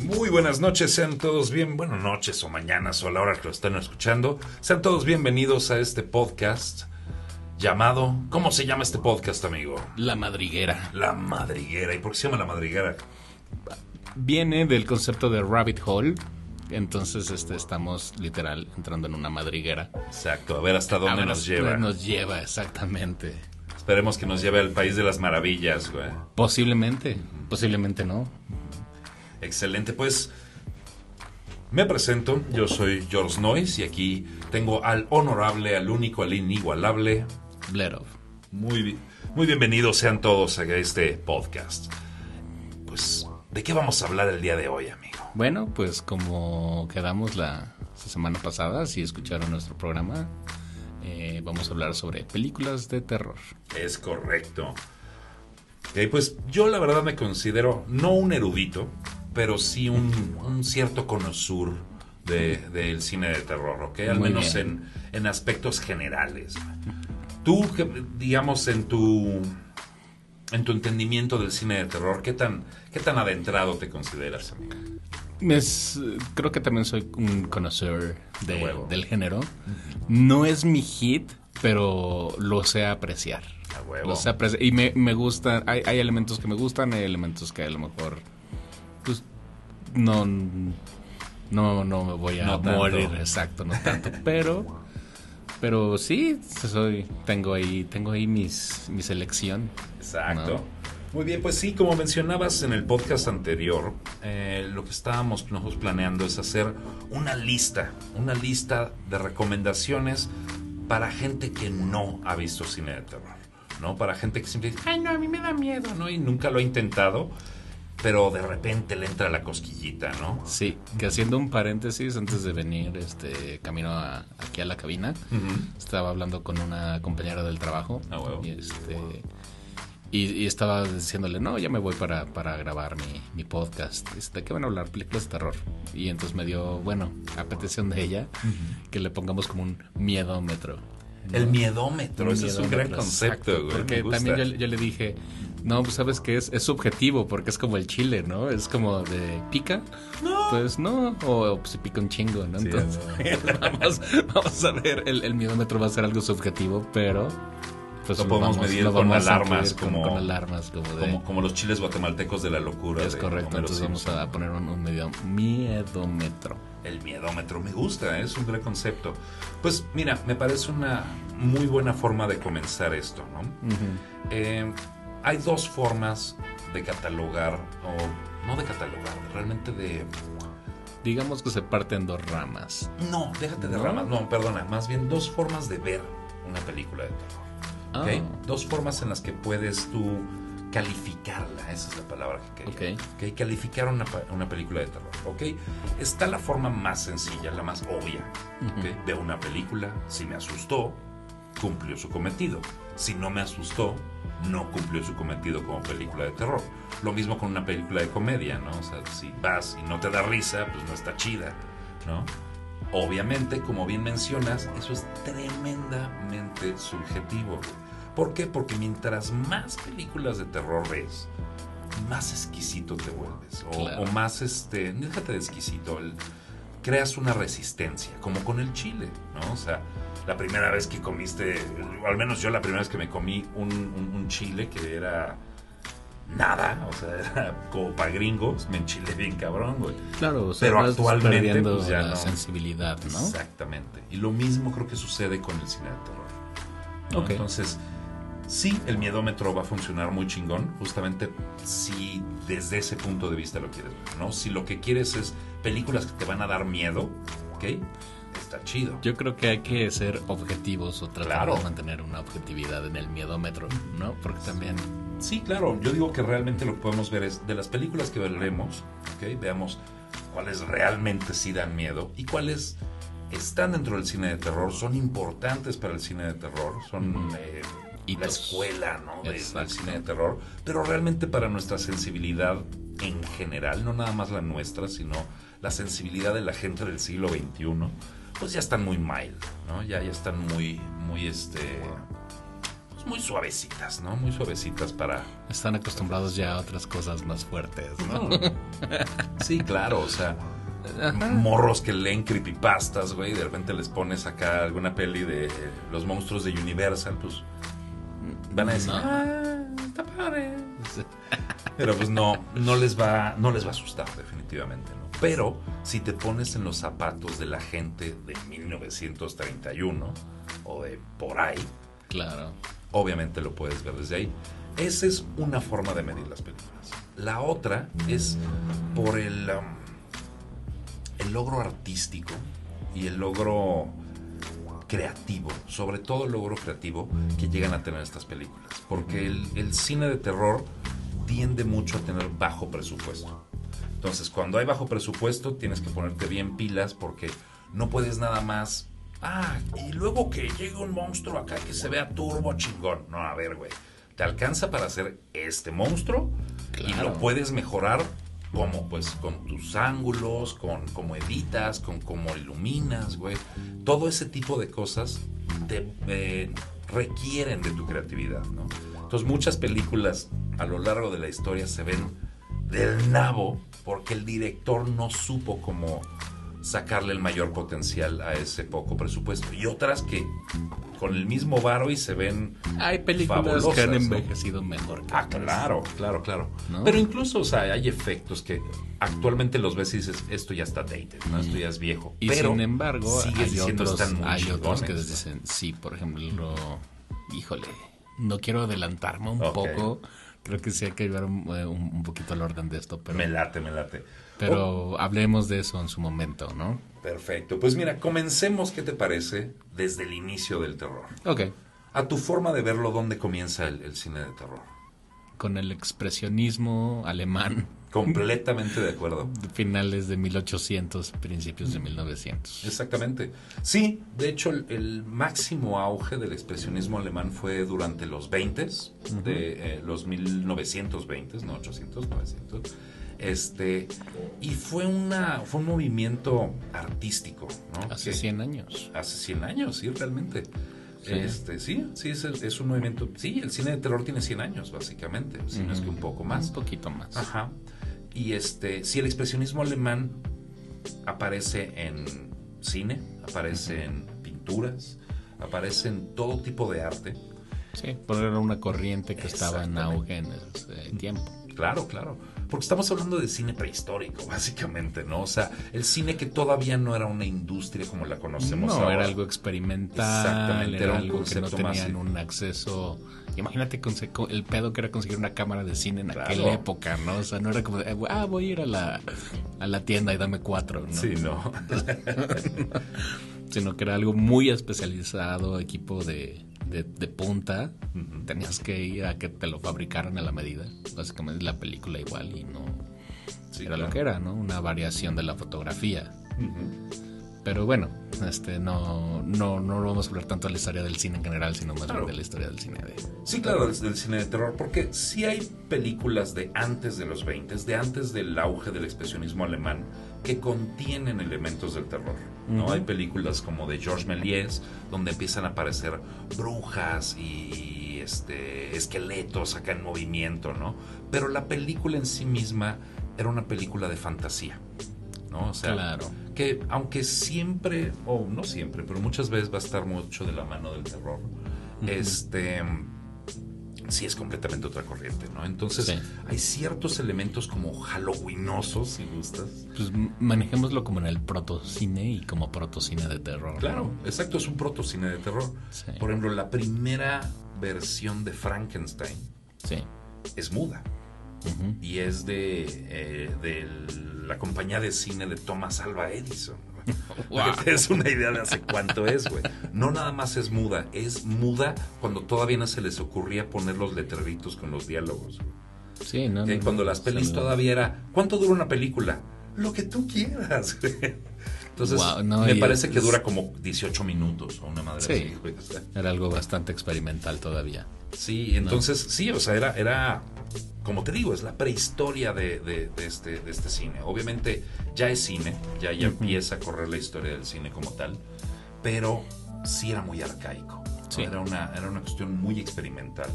Muy buenas noches, sean todos noches o mañanas o a la hora que lo estén escuchando. Sean todos bienvenidos a este podcast llamado... ¿Cómo se llama este podcast, amigo? La Madriguera. La Madriguera. ¿Y por qué se llama La Madriguera? Viene del concepto de rabbit hole. Entonces estamos literal entrando en una madriguera. Exacto, a ver hasta dónde nos lleva. Nos lleva, exactamente. Esperemos que nos lleve al país de las maravillas, güey. Posiblemente no. Excelente, pues me presento, yo soy George Noyes y aquí tengo al honorable, al único, al inigualable Blerov. Muy bienvenidos sean todos a este podcast. Pues, ¿de qué vamos a hablar el día de hoy, amigo? Bueno, pues como quedamos la semana pasada, si escucharon nuestro programa, vamos a hablar sobre películas de terror. Es correcto. Ok, pues yo la verdad me considero no un erudito, pero sí un cierto conocedor del cine de terror, ¿ok? Al Muy menos en aspectos generales. Tú, digamos, en tu entendimiento del cine de terror, ¿qué tan adentrado te consideras, amigo? Creo que también soy un conocedor del género. No es mi hit, pero lo sé apreciar. A huevo. Lo sé apreciar. Y me gusta. Hay elementos que me gustan, hay elementos que a lo mejor pues no me voy a morir, exacto, no tanto, pero sí tengo ahí mi selección. Exacto. ¿No? Muy bien, pues sí, como mencionabas en el podcast anterior, lo que estábamos nosotros planeando es hacer una lista de recomendaciones para gente que no ha visto cine de terror, ¿no? Para gente que siempre dice, ay, no, a mí me da miedo, ¿no? Y nunca lo ha intentado, pero de repente le entra la cosquillita, ¿no? Sí, que haciendo un paréntesis antes de venir camino aquí a la cabina, estaba hablando con una compañera del trabajo. Huevo. Y estaba diciéndole, no, ya me voy para grabar mi podcast. ¿Qué van a hablar? Películas de terror. Y entonces me dio, a petición de ella, que le pongamos como un miedómetro, ¿no? El miedómetro, ese es un gran concepto, exacto, güey. Porque también yo le dije, no, pues sabes que es subjetivo, porque es como el chile, ¿no? Es como de, ¿pica? No. Pues no, o pues, se pica un chingo, ¿no? Sí, Entonces, vamos a ver, el miedómetro va a ser algo subjetivo, pero... Pues lo podemos medir con alarmas, con alarmas como los chiles guatemaltecos de la locura. Es correcto, entonces vamos a poner un miedómetro. El miedómetro, me gusta, es un gran concepto. Pues mira, me parece una muy buena forma de comenzar esto, ¿no? Hay dos formas de catalogar, o no de catalogar, realmente de... Digamos que se parten dos ramas. No, déjate de ramas, no, perdona, más bien dos formas de ver una película de terror. ¿Okay? Dos formas en las que puedes tú calificarla, esa es la palabra que quería. Okay. Calificar una película de terror. Okay. Está la forma más sencilla, la más obvia. Okay. Veo una película, si me asustó, cumplió su cometido. Si no me asustó, no cumplió su cometido como película de terror. Lo mismo con una película de comedia, ¿no? O sea, si vas y no te da risa, pues no está chida, ¿no? Obviamente, como bien mencionas, eso es tremendamente subjetivo. ¿Por qué? Porque mientras más películas de terror ves, más exquisito te vuelves. Claro. O más, déjate de exquisito, creas una resistencia, como con el chile, ¿no? O sea, la primera vez que comiste, o al menos yo la primera vez que me comí un chile que era... nada, o sea, era como para gringos, me enchilé bien cabrón, güey. Claro, o sea, pero actualmente perdiendo pues ya la no. sensibilidad, ¿no? Exactamente. Y lo mismo creo que sucede con el cine de terror, ¿no? Okay. Entonces, sí, el miedómetro va a funcionar muy chingón, justamente si desde ese punto de vista lo quieres ver, ¿no? Si lo que quieres es películas que te van a dar miedo, ¿ok? Está chido. Yo creo que hay que ser objetivos o tratar Claro. de mantener una objetividad en el miedómetro, ¿no? Porque también... Sí, claro. Yo digo que realmente lo que podemos ver es de las películas que veremos, ¿ok? Veamos cuáles realmente sí dan miedo y cuáles están dentro del cine de terror, son importantes para el cine de terror, son la escuela, ¿no? del cine de terror, pero realmente para nuestra sensibilidad en general, no nada más la nuestra, sino la sensibilidad de la gente del siglo XXI, pues ya están muy mild, ¿no? Ya están muy pues, muy suavecitas, ¿no? Muy suavecitas para... Están acostumbrados ya a otras cosas más fuertes, ¿no? Sí, claro, o sea, morros que leen creepypastas, güey, y de repente les pones acá alguna peli de los monstruos de Universal, pues van a decir, está padre. Pero pues no les va a asustar definitivamente, ¿no? Pero si te pones en los zapatos de la gente de 1931 o de por ahí, claro, obviamente lo puedes ver desde ahí. Esa es una forma de medir las películas. La otra es por el logro artístico y el logro creativo, sobre todo el logro creativo que llegan a tener estas películas. Porque el cine de terror tiende mucho a tener bajo presupuesto. Entonces, cuando hay bajo presupuesto, tienes que ponerte bien pilas porque no puedes nada más... y luego que llegue un monstruo acá que se vea turbo chingón. No, a ver, güey. Te alcanza para hacer este monstruo, claro, y lo puedes mejorar como, pues, con tus ángulos, con cómo editas, con cómo iluminas, güey. Todo ese tipo de cosas requieren de tu creatividad, ¿no? Entonces, muchas películas a lo largo de la historia se ven del nabo porque el director no supo cómo sacarle el mayor potencial a ese poco presupuesto, y otras que con el mismo varo y se ven hay películas que han envejecido mejor que claro, ¿no? Pero incluso, o sea, hay efectos que actualmente los ves y dices, esto ya está dated, ¿no? Esto ya es viejo, y pero sin embargo hay otros que pues. dicen, sí, por ejemplo, híjole, no quiero adelantarme un poco, creo que sí hay que llevar un poquito al orden de esto, pero me late. Pero hablemos de eso en su momento, ¿no? Perfecto. Pues mira, comencemos, ¿qué te parece? Desde el inicio del terror. Ok. A tu forma de verlo, ¿dónde comienza el cine de terror? Con el expresionismo alemán. Completamente de acuerdo. Finales de 1800, principios de 1900. Exactamente. Sí, de hecho, el máximo auge del expresionismo alemán fue durante los 20s, de los 1920s, no 800, 900. Y fue un movimiento artístico, ¿no? Hace 100 años. Hace 100 años, sí, realmente. Sí. Sí, es un movimiento. Sí, el cine de terror tiene 100 años, básicamente, si no es que un poco más. Un poquito más. Ajá. Y sí, el expresionismo alemán aparece en cine, aparece en pinturas, aparece en todo tipo de arte. Sí, pero era una corriente que estaba en auge en ese tiempo. Claro. Porque estamos hablando de cine prehistórico, básicamente, ¿no? O sea, el cine que todavía no era una industria como la conocemos ahora. No, era algo experimental. Exactamente, era algo que no tenían un acceso. Imagínate el pedo que era conseguir una cámara de cine en aquella época, ¿no? O sea, no era como, voy a ir a la tienda y dame 4, ¿no? Sí, no. Sino que era algo muy especializado, equipo de punta. Tenías que ir a que te lo fabricaran a la medida. Básicamente la película igual y no era lo que era, ¿no? Una variación de la fotografía. Pero bueno, no vamos a hablar tanto de la historia del cine en general, sino más bien de la historia del cine Sí, claro, del cine de terror, porque sí hay películas de antes de los 20, de antes del auge del expresionismo alemán, que contienen elementos del terror, ¿no? Hay películas como de Georges Méliès, donde empiezan a aparecer brujas y esqueletos acá en movimiento, ¿no? Pero la película en sí misma era una película de fantasía, ¿no? O sea, claro, que aunque siempre, o no siempre, pero muchas veces va a estar mucho de la mano del terror, sí es completamente otra corriente, ¿no? Entonces, hay ciertos elementos como halloweenosos, si gustas. Pues manejémoslo como en el protocine y como protocine de terror. Claro, ¿no? Exacto, es un protocine de terror. Sí. Por ejemplo, la primera versión de Frankenstein es muda. Y es de la compañía de cine de Thomas Alva Edison. Wow. Es una idea de hace cuánto es, güey. No nada más es muda cuando todavía no se les ocurría poner los letreritos con los diálogos. Sí, no. Cuando las pelis todavía era, ¿cuánto dura una película? Lo que tú quieras, güey. Entonces, me parece que dura como 18 minutos o una madre así, güey. O sea, era algo bastante experimental todavía. Sí, entonces, sí, o sea, era como te digo, es la prehistoria de este cine. Obviamente ya es cine, ya empieza a correr la historia del cine como tal, pero sí era muy arcaico, ¿no? Sí. Era una cuestión muy experimental,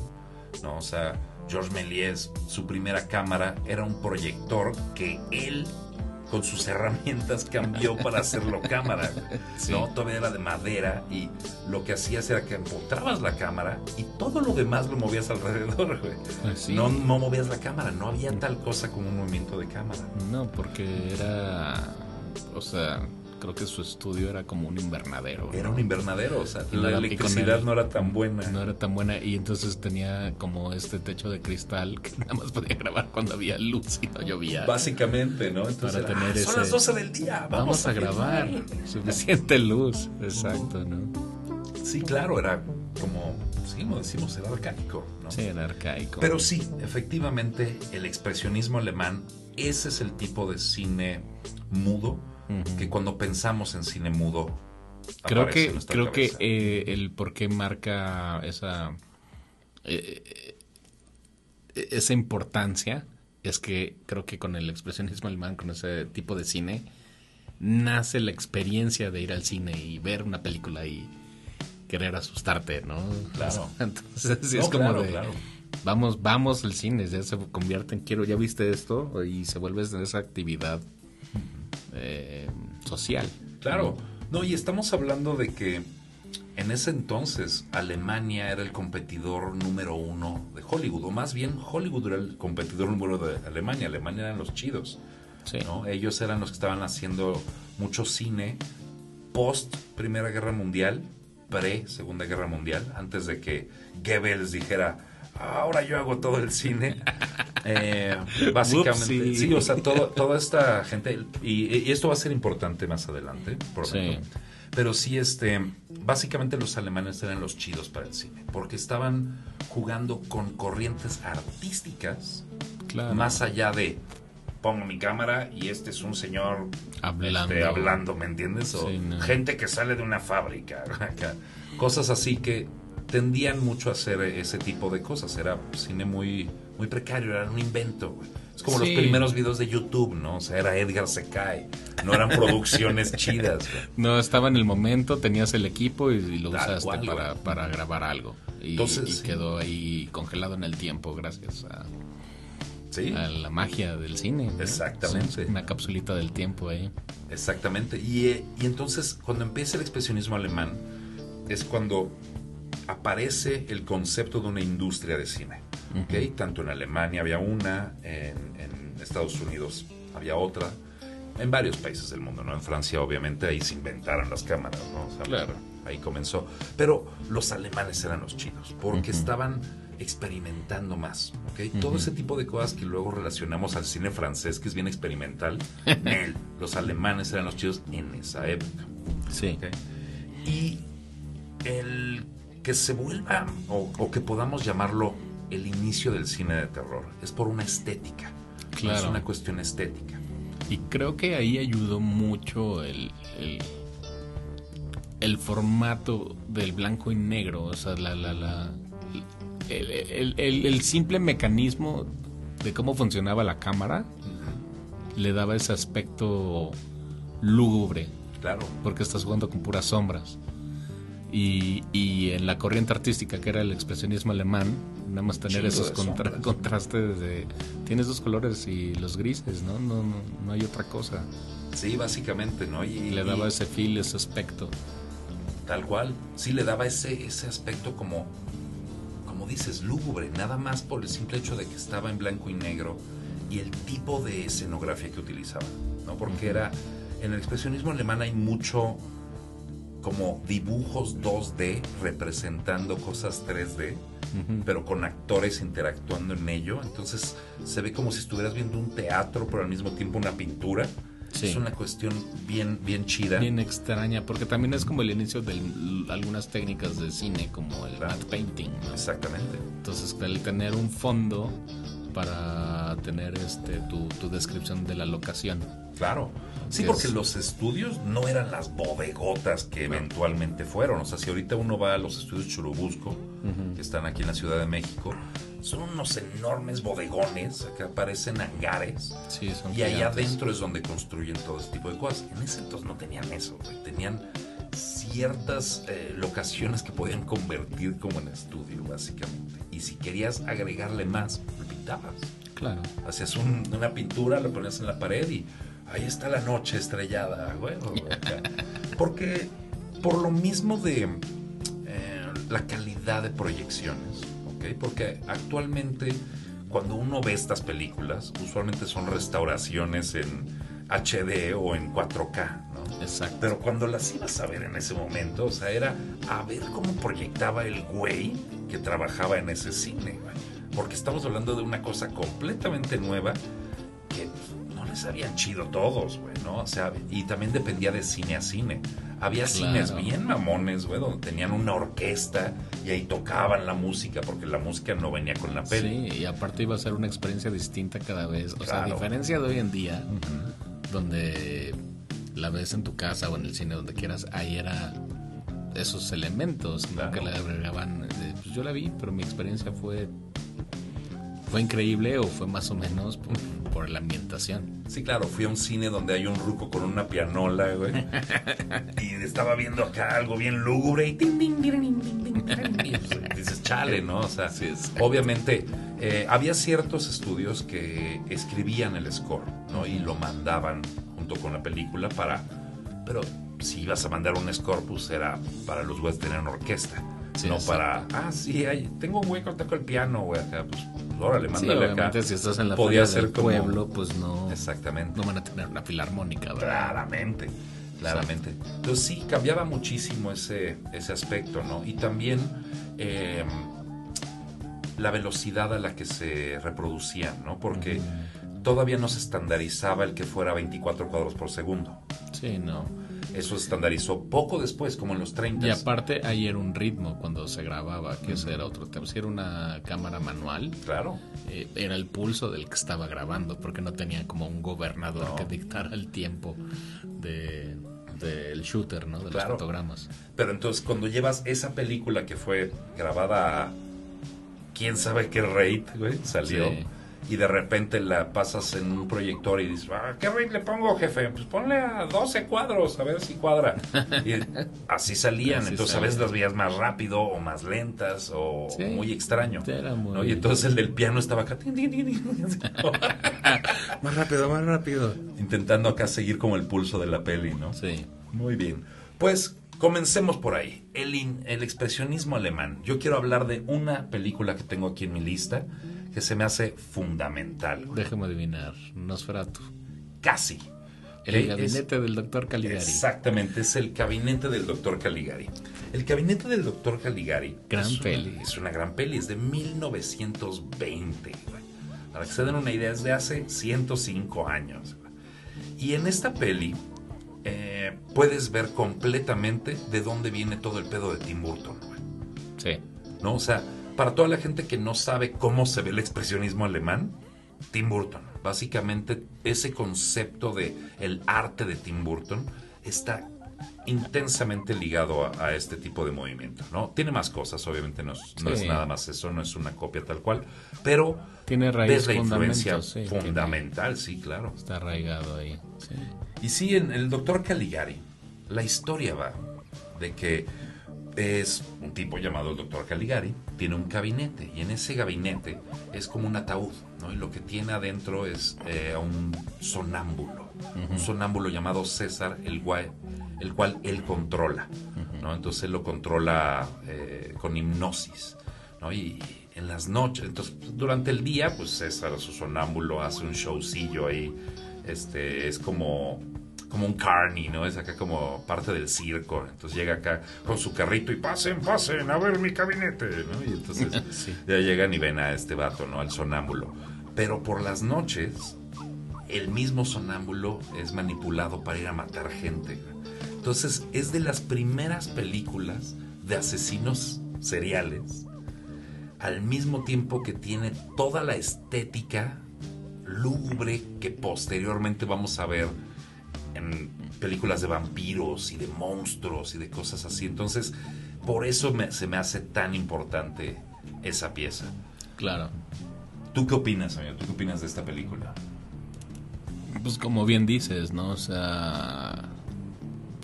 ¿no? O sea, Georges Méliès, su primera cámara era un proyector que él con sus herramientas cambió para hacerlo cámara, ¿no? Todavía era de madera y lo que hacías era que empotrabas la cámara y todo lo demás lo movías alrededor, güey. Sí. No movías la cámara, no había tal cosa como un movimiento de cámara. No, porque era, o sea, creo que su estudio era como un invernadero. Era un invernadero, o sea, la electricidad no era tan buena. No era tan buena y entonces tenía como este techo de cristal que nada más podía grabar cuando había luz y no llovía. Básicamente, ¿no? Entonces para tener son las 12 del día, vamos a grabar. Suficiente luz, exacto, ¿no? Sí, claro, era como decimos, era arcaico, ¿no? Sí, era arcaico. Pero sí, efectivamente, el expresionismo alemán, ese es el tipo de cine mudo que cuando pensamos en cine mudo creo que el por qué marca esa importancia es que creo que con el expresionismo alemán, con ese tipo de cine, nace la experiencia de ir al cine y ver una película y querer asustarte, ¿no? Claro. Entonces sí, es como claro. Vamos al cine, ya se convierte en ya viste esto y se vuelve esa actividad social. Claro, no, y estamos hablando de que en ese entonces Alemania era el competidor número 1 de Hollywood, o más bien Hollywood era el competidor número 1 de Alemania. Alemania eran los chidos, sí, ¿no? Ellos eran los que estaban haciendo mucho cine post Primera Guerra Mundial, pre Segunda Guerra Mundial, antes de que Goebbels dijera ahora yo hago todo el cine. Básicamente, sí, o sea, toda esta gente, y esto va a ser importante más adelante, por ejemplo. Sí. Pero sí, básicamente los alemanes eran los chidos para el cine, porque estaban jugando con corrientes artísticas, claro, más allá de pongo mi cámara y este es un señor hablando, ¿me entiendes? O gente que sale de una fábrica, cosas así que tendían mucho a hacer ese tipo de cosas. Era cine muy, muy precario, era un invento. Es como los primeros videos de YouTube, ¿no? O sea, era Edgar se cae. No eran producciones chidas. No, estaba en el momento, tenías el equipo y lo usaste para grabar algo. Entonces, y quedó ahí congelado en el tiempo gracias a la magia del cine, ¿no? Exactamente. Una capsulita del tiempo ahí. Exactamente. Y entonces, cuando empieza el expresionismo alemán, es cuando aparece el concepto de una industria de cine. ¿Okay? Tanto en Alemania había una, en Estados Unidos había otra, en varios países del mundo, ¿no? En Francia, obviamente, ahí se inventaron las cámaras, ¿no? O sea, claro, ahí comenzó. Pero los alemanes eran los chidos, porque estaban experimentando más, ¿okay? Todo ese tipo de cosas que luego relacionamos al cine francés, que es bien experimental, los alemanes eran los chidos en esa época. Sí. ¿Okay? Y el que se vuelva, o que podamos llamarlo el inicio del cine de terror, es por una estética. Claro. Es una cuestión estética. Y creo que ahí ayudó mucho el formato del blanco y negro, o sea, el simple mecanismo de cómo funcionaba la cámara le daba ese aspecto lúgubre. Claro. Porque estás jugando con puras sombras. Y en la corriente artística que era el expresionismo alemán, nada más tener esos contrastes de tienes dos colores y los grises, ¿no? No hay otra cosa. Sí, básicamente, ¿no? Y le daba ese feel, ese aspecto. Tal cual. Sí, le daba ese aspecto como dices, lúgubre, nada más por el simple hecho de que estaba en blanco y negro y el tipo de escenografía que utilizaba, ¿no? Porque en el expresionismo alemán hay mucho como dibujos 2D representando cosas 3D, pero con actores interactuando en ello. Entonces se ve como si estuvieras viendo un teatro, pero al mismo tiempo una pintura. Sí. Es una cuestión bien, bien chida. Bien extraña, porque también es como el inicio de algunas técnicas de cine, como el matte painting, ¿no? Exactamente. Entonces, el tener un fondo para tener tu descripción de la locación. Claro. Sí, porque los estudios no eran las bodegotas que eventualmente fueron. O sea, si ahorita uno va a los estudios Churubusco, que están aquí en la Ciudad de México, son unos enormes bodegones que aparecen hangares. Sí, son allá adentro es donde construyen todo este tipo de cosas. En ese entonces no tenían eso, güey. Tenían ciertas locaciones que podían convertir como en estudio, básicamente. Y si querías agregarle más, lo pintabas. Claro. Hacías una pintura, lo ponías en la pared y ahí está la noche estrellada, güey. Porque por lo mismo de la calidad de proyecciones, ¿ok? Porque actualmente cuando uno ve estas películas, usualmente son restauraciones en HD o en 4K, ¿no? Exacto. Pero cuando las ibas a ver en ese momento, o sea, era a ver cómo proyectaba el güey que trabajaba en ese cine, güey. Porque estamos hablando de una cosa completamente nueva que no les habían chido todos, güey, ¿no? O sea, y también dependía de cine a cine. Había cines bien mamones, güey, donde tenían una orquesta y ahí tocaban la música, porque la música no venía con la peli. Sí, y aparte iba a ser una experiencia distinta cada vez. O sea, a diferencia de hoy en día, donde la ves en tu casa o en el cine, donde quieras, ahí era esos elementos, ¿no? Que le agregaban. Pues yo la vi, pero mi experiencia fue increíble, o fue más o menos por la ambientación. Sí, claro, fui a un cine donde hay un ruco con una pianola, güey. Y estaba viendo acá algo bien lúgubre y dices, chale, ¿no? O sea, sí, obviamente había ciertos estudios que escribían el score, ¿no? Y lo mandaban junto con la película pero si ibas a mandar un score, pues era para los güeyes tener una orquesta. Sí, no para, tengo un güey que toca el piano, güey, acá, pues órale, mándale sí, obviamente, acá. Si estás en la podía ser del pueblo, pues no. Exactamente. No van a tener una filarmónica, ¿verdad? Claramente. Sí. Entonces sí, cambiaba muchísimo ese aspecto, ¿no? Y también la velocidad a la que se reproducían, ¿no? Porque todavía no se estandarizaba el que fuera 24 cuadros por segundo. Sí, no. Eso se estandarizó poco después, como en los 30. Y aparte, ahí era un ritmo cuando se grababa, que ese era otro tema. Si era una cámara manual, claro, era el pulso del que estaba grabando, porque no tenía como un gobernador que dictara el tiempo del shooter, ¿no? De los fotogramas. Pero entonces, cuando llevas esa película que fue grabada a quién sabe qué rate, güey, salió... Sí. Y de repente la pasas en un proyector y dices, ¿qué rate le pongo, jefe? Pues ponle a 12 cuadros, a ver si cuadra. Y así salían, así entonces salían. A veces las veías más rápido o más lentas o muy extraño. Era muy... ¿no? Y entonces el del piano estaba acá. Más rápido. Intentando acá seguir como el pulso de la peli, ¿no? Sí. Muy bien. Pues comencemos por ahí. El expresionismo alemán. Yo quiero hablar de una película que tengo aquí en mi lista que se me hace fundamental. Déjame adivinar, Nosferatu. Casi. El gabinete del Dr. Caligari. Exactamente, es el gabinete del Dr. Caligari. El gabinete del Dr. Caligari es una gran peli, es de 1920. Para que se den una idea, es de hace 105 años. Y en esta peli puedes ver completamente de dónde viene todo el pedo de Tim Burton. Sí. ¿No? O sea, para toda la gente que no sabe cómo se ve el expresionismo alemán, Tim Burton. Básicamente, ese concepto de el arte de Tim Burton está intensamente ligado a este tipo de movimiento, ¿no? Tiene más cosas, obviamente no es nada más eso, no es una copia tal cual, pero tiene raíz, la influencia fundamental, sí, claro. Está arraigado ahí. Sí. Y sí, en el Dr. Caligari, la historia va de que es un tipo llamado el Dr. Caligari, tiene un gabinete y en ese gabinete es como un ataúd, ¿no? Y lo que tiene adentro es un sonámbulo, un sonámbulo llamado César, el cual él controla, ¿no? Entonces él lo controla con hipnosis, ¿no? Y en las noches, entonces durante el día, pues César, su sonámbulo, hace un showcillo ahí, es como un carny, ¿no? Es acá como parte del circo. Entonces llega acá con su carrito y pasen, a ver mi gabinete, ¿no? Y entonces ya llegan y ven a este vato, ¿no? Al sonámbulo. Pero por las noches, el mismo sonámbulo es manipulado para ir a matar gente. Entonces es de las primeras películas de asesinos seriales, al mismo tiempo que tiene toda la estética lúgubre que posteriormente vamos a ver en películas de vampiros y de monstruos y de cosas así. Entonces, por eso se me hace tan importante esa pieza. Claro. ¿Tú qué opinas, amigo? ¿Tú qué opinas de esta película? Pues como bien dices, ¿no? O sea,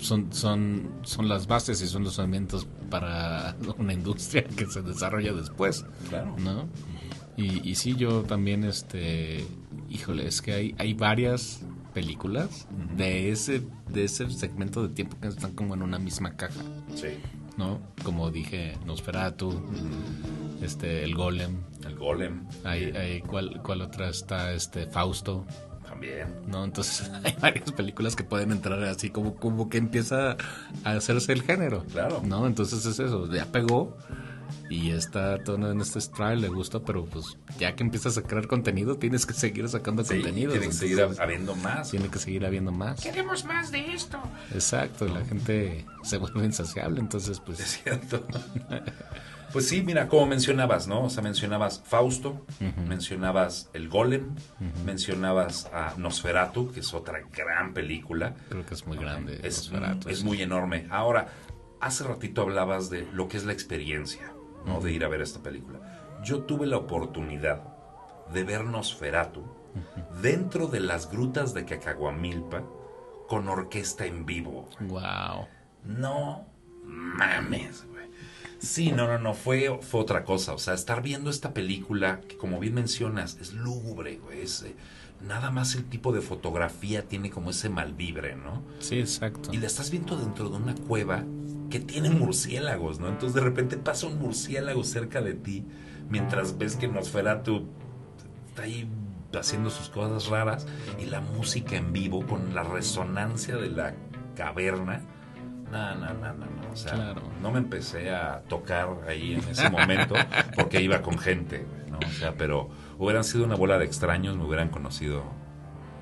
son las bases y son los cimientos para una industria que se desarrolla después. Claro. ¿No? Y sí, yo también, híjole, es que hay varias películas de ese segmento de tiempo que están como en una misma caja. Sí. ¿No? Como dije, Nosferatu, el Golem. El Golem. ¿Cuál otra está? Fausto. También. ¿No? Entonces hay varias películas que pueden entrar así como que empieza a hacerse el género. Claro. ¿No? Entonces es eso, ya pegó y está todo en este stride, le gusta, pero pues ya que empiezas a crear contenido, tienes que seguir sacando contenido. Tiene que seguir habiendo más. Tiene que seguir habiendo más. Queremos más de esto. Exacto, la gente se vuelve insaciable, entonces pues... Es cierto. Pues sí, mira, como mencionabas, ¿no? O sea, mencionabas Fausto, mencionabas El Golem, mencionabas a Nosferatu, que es otra gran película. Creo que es muy grande. Nosferatu. Es muy enorme. Ahora, hace ratito hablabas de lo que es la experiencia, ¿no? De ir a ver esta película. Yo tuve la oportunidad de ver Nosferatu dentro de las grutas de Cacahuamilpa con orquesta en vivo. Wow. No mames, güey. Sí, no, fue otra cosa. O sea, estar viendo esta película, que como bien mencionas, es lúgubre, güey. Nada más el tipo de fotografía tiene como ese malvibre, ¿no? Sí, exacto. Y la estás viendo dentro de una cueva que tiene murciélagos, ¿no? Entonces de repente pasa un murciélago cerca de ti mientras ves que Nosferatu está ahí haciendo sus cosas raras y la música en vivo con la resonancia de la caverna. No. O sea, claro. No me empecé a tocar ahí en ese momento porque iba con gente, ¿no? O sea, pero hubieran sido una bola de extraños, me hubieran conocido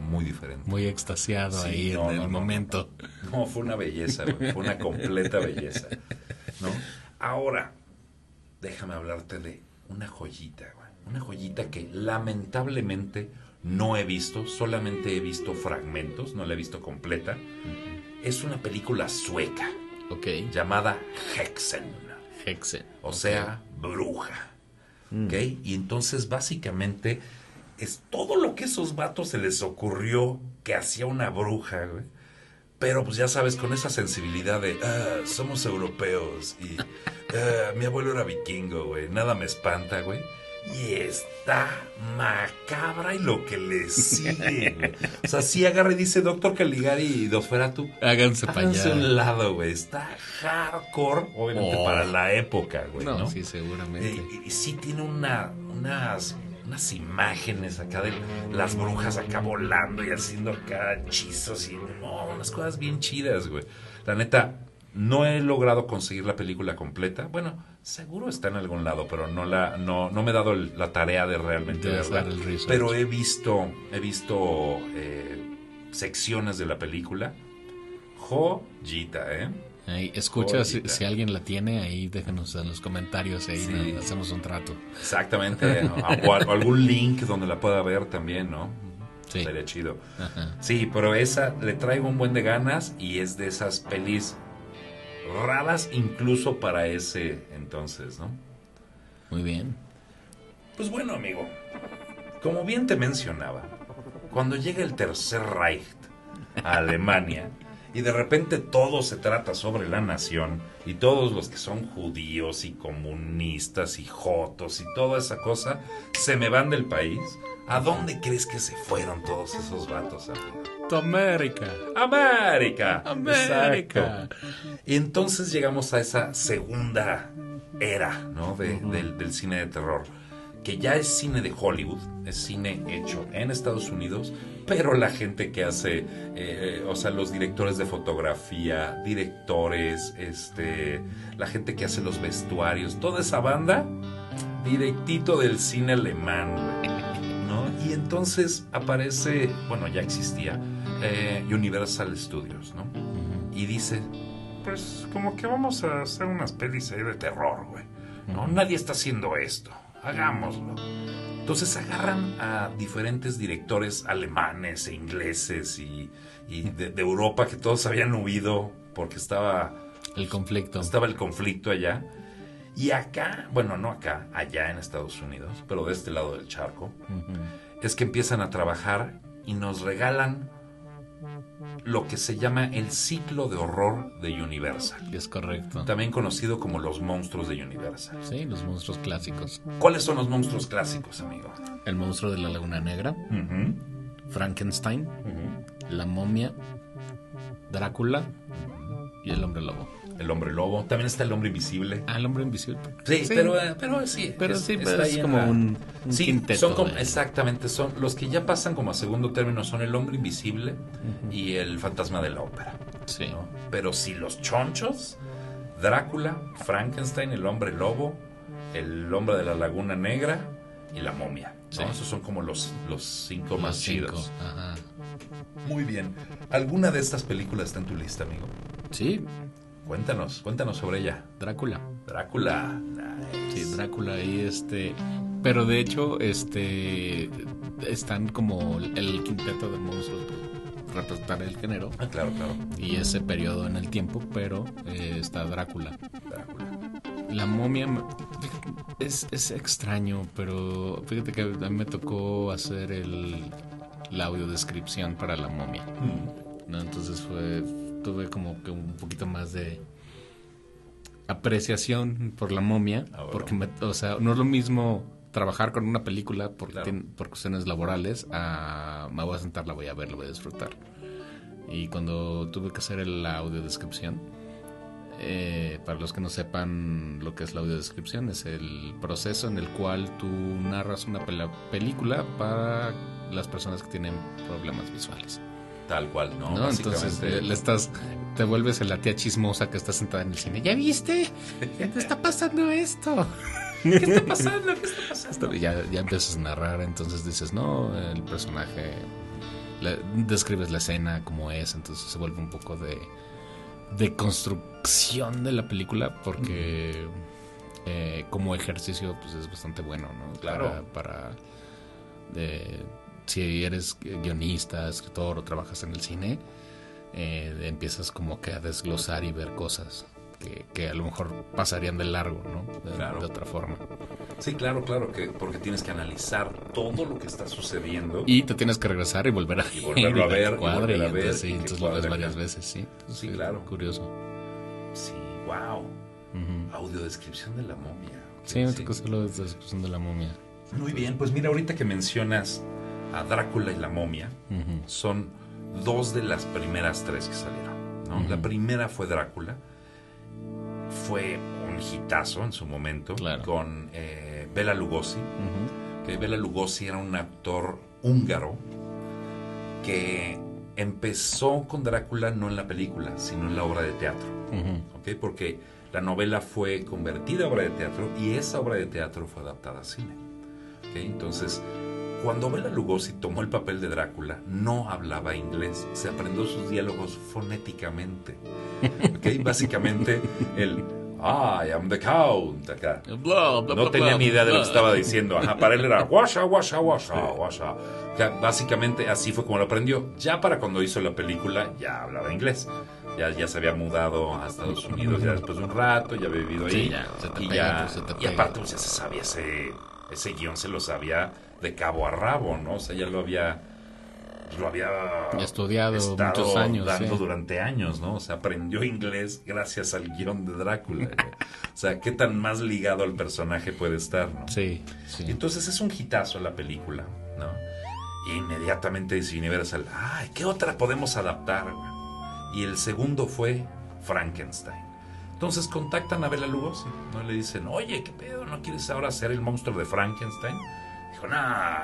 muy diferente. Muy extasiado ahí en el momento. No, fue una belleza, güey, fue una completa belleza, ¿no? Ahora, déjame hablarte de una joyita, güey. Una joyita que lamentablemente no he visto, solamente he visto fragmentos, no la he visto completa. Es una película sueca, llamada Hexen. O sea, bruja. Y entonces básicamente es todo lo que esos vatos se les ocurrió que hacía una bruja, güey. Pero pues ya sabes, con esa sensibilidad de somos europeos y mi abuelo era vikingo, güey, nada me espanta, güey. Y está macabra y lo que le sigue, güey. O sea, sí agarra y dice Doctor Caligari y Nosferatu, háganse para allá. un lado, güey. Está hardcore, obviamente para la época, güey, ¿no? Sí, seguramente. Y sí tiene unas imágenes acá de las brujas acá volando y haciendo acá hechizos y unas cosas bien chidas, güey. La neta, no he logrado conseguir la película completa. Bueno, seguro está en algún lado, pero no me he dado la tarea de realmente verla. Pero he visto secciones de la película. Joyita, ¿eh? Ahí, escucha, si alguien la tiene, ahí déjanos en los comentarios, ahí sí. Hacemos un trato. Exactamente, o algún link donde la pueda ver también, ¿no? Sí. Sería chido. Ajá. Sí, pero esa le traigo un buen de ganas y es de esas pelis raras incluso para ese entonces, ¿no? Muy bien. Pues bueno, amigo, como bien te mencionaba, cuando llega el Tercer Reich a Alemania y de repente todo se trata sobre la nación y todos los que son judíos y comunistas y jotos y toda esa cosa se me van del país, ¿a dónde crees que se fueron todos esos vatos, amigo? América. Exacto. Y entonces llegamos a esa segunda era, ¿no? Del cine de terror, que ya es cine de Hollywood, es cine hecho en Estados Unidos, pero la gente que hace, o sea, los directores de fotografía, directores, la gente que hace los vestuarios, toda esa banda, directito del cine alemán, ¿no? Y entonces aparece, bueno, ya existía, Universal Studios, ¿no? Y dice, pues como que vamos a hacer unas pelis ahí de terror, güey, ¿no? Nadie está haciendo esto, hagámoslo. Entonces agarran a diferentes directores alemanes e ingleses y de Europa, que todos habían huido porque estaba el conflicto. Estaba el conflicto allá. Y acá, bueno, no acá, allá en Estados Unidos, pero de este lado del charco, es que empiezan a trabajar y nos regalan lo que se llama el ciclo de horror de Universal. Es correcto. También conocido como los monstruos de Universal. Sí, los monstruos clásicos. ¿Cuáles son los monstruos clásicos, amigo? El monstruo de la Laguna Negra, Frankenstein, la momia, Drácula y el hombre lobo. El hombre lobo. También está el hombre invisible. El hombre invisible. Sí. Pero sí. Pero es como un quinteto. Exactamente, son los que ya pasan como a segundo término, son el hombre invisible y el fantasma de la ópera. Sí. ¿No? Pero sí, los chonchos, Drácula, Frankenstein, el hombre lobo, el hombre de la Laguna Negra y la momia. ¿No? Sí. Esos son como los 5 más chidos. Ajá. Muy bien. ¿Alguna de estas películas está en tu lista, amigo? Sí. Cuéntanos sobre ella. Drácula. Nice. Sí, Drácula y pero de hecho, están como el quinteto de monstruos para representar el género. Claro. Y ese periodo en el tiempo, pero está Drácula. La momia es extraño, pero fíjate que a mí me tocó hacer la audiodescripción para la momia. ¿No? Entonces tuve como que un poquito más de apreciación por la momia, porque no es lo mismo trabajar con una película por cuestiones laborales me voy a sentar, la voy a ver, la voy a disfrutar. Y cuando tuve que hacer la audiodescripción, para los que no sepan lo que es la audiodescripción, es el proceso en el cual tú narras una película para las personas que tienen problemas visuales. Tal cual, ¿no? Entonces te vuelves la tía chismosa que está sentada en el cine. ¿Ya viste? ¿Qué te está pasando esto? ¿Qué está pasando? Ya empiezas a narrar, entonces dices, no, el personaje, describes la escena como es, entonces se vuelve un poco de construcción de la película, porque como ejercicio pues es bastante bueno, ¿no? Claro. Si eres guionista, escritor o trabajas en el cine, empiezas como que a desglosar y ver cosas que a lo mejor pasarían de largo, ¿no? De otra forma. Sí, claro, porque tienes que analizar todo lo que está sucediendo. Y te tienes que regresar y volverlo a ver. Entonces lo ves varias veces, sí. Entonces, sí, claro. Curioso. Sí, wow. Audiodescripción de la momia. Sí, me tocó hacer la audiodescripción de la momia. Muy bien, pues mira, ahorita que mencionas a Drácula y la momia, son 2 de las primeras 3 que salieron, ¿no? La primera fue Drácula, fue un hitazo en su momento, con Bela Lugosi, que Bela Lugosi era un actor húngaro que empezó con Drácula no en la película, sino en la obra de teatro, ¿okay? Porque la novela fue convertida a obra de teatro y esa obra de teatro fue adaptada a cine, ¿okay? Entonces, cuando Bela Lugosi tomó el papel de Drácula, no hablaba inglés, se aprendió sus diálogos fonéticamente. ¿Okay? Básicamente, I am the Count, acá. No tenía ni idea de lo que estaba diciendo. Para él era washa, washa, washa, washa. Básicamente, así fue como lo aprendió. Ya para cuando hizo la película, ya hablaba inglés. Ya se había mudado a Estados Unidos ya después de un rato, ya había vivido ahí. Y aparte, ya se sabía ese guión, se lo sabía de cabo a rabo, ¿no? O sea, ya lo había estudiado muchos años, dando durante años, ¿no? O sea, aprendió inglés gracias al guión de Drácula. O sea, qué tan más ligado al personaje puede estar, ¿no? Sí. Entonces es un hitazo la película, ¿no? Y inmediatamente dice Universal, ¿qué otra podemos adaptar? Y el segundo fue Frankenstein. Entonces contactan a Bela Lugosi, ¿no? Le dicen, oye, ¿qué pedo? ¿No quieres ahora ser el monstruo de Frankenstein? Dijo,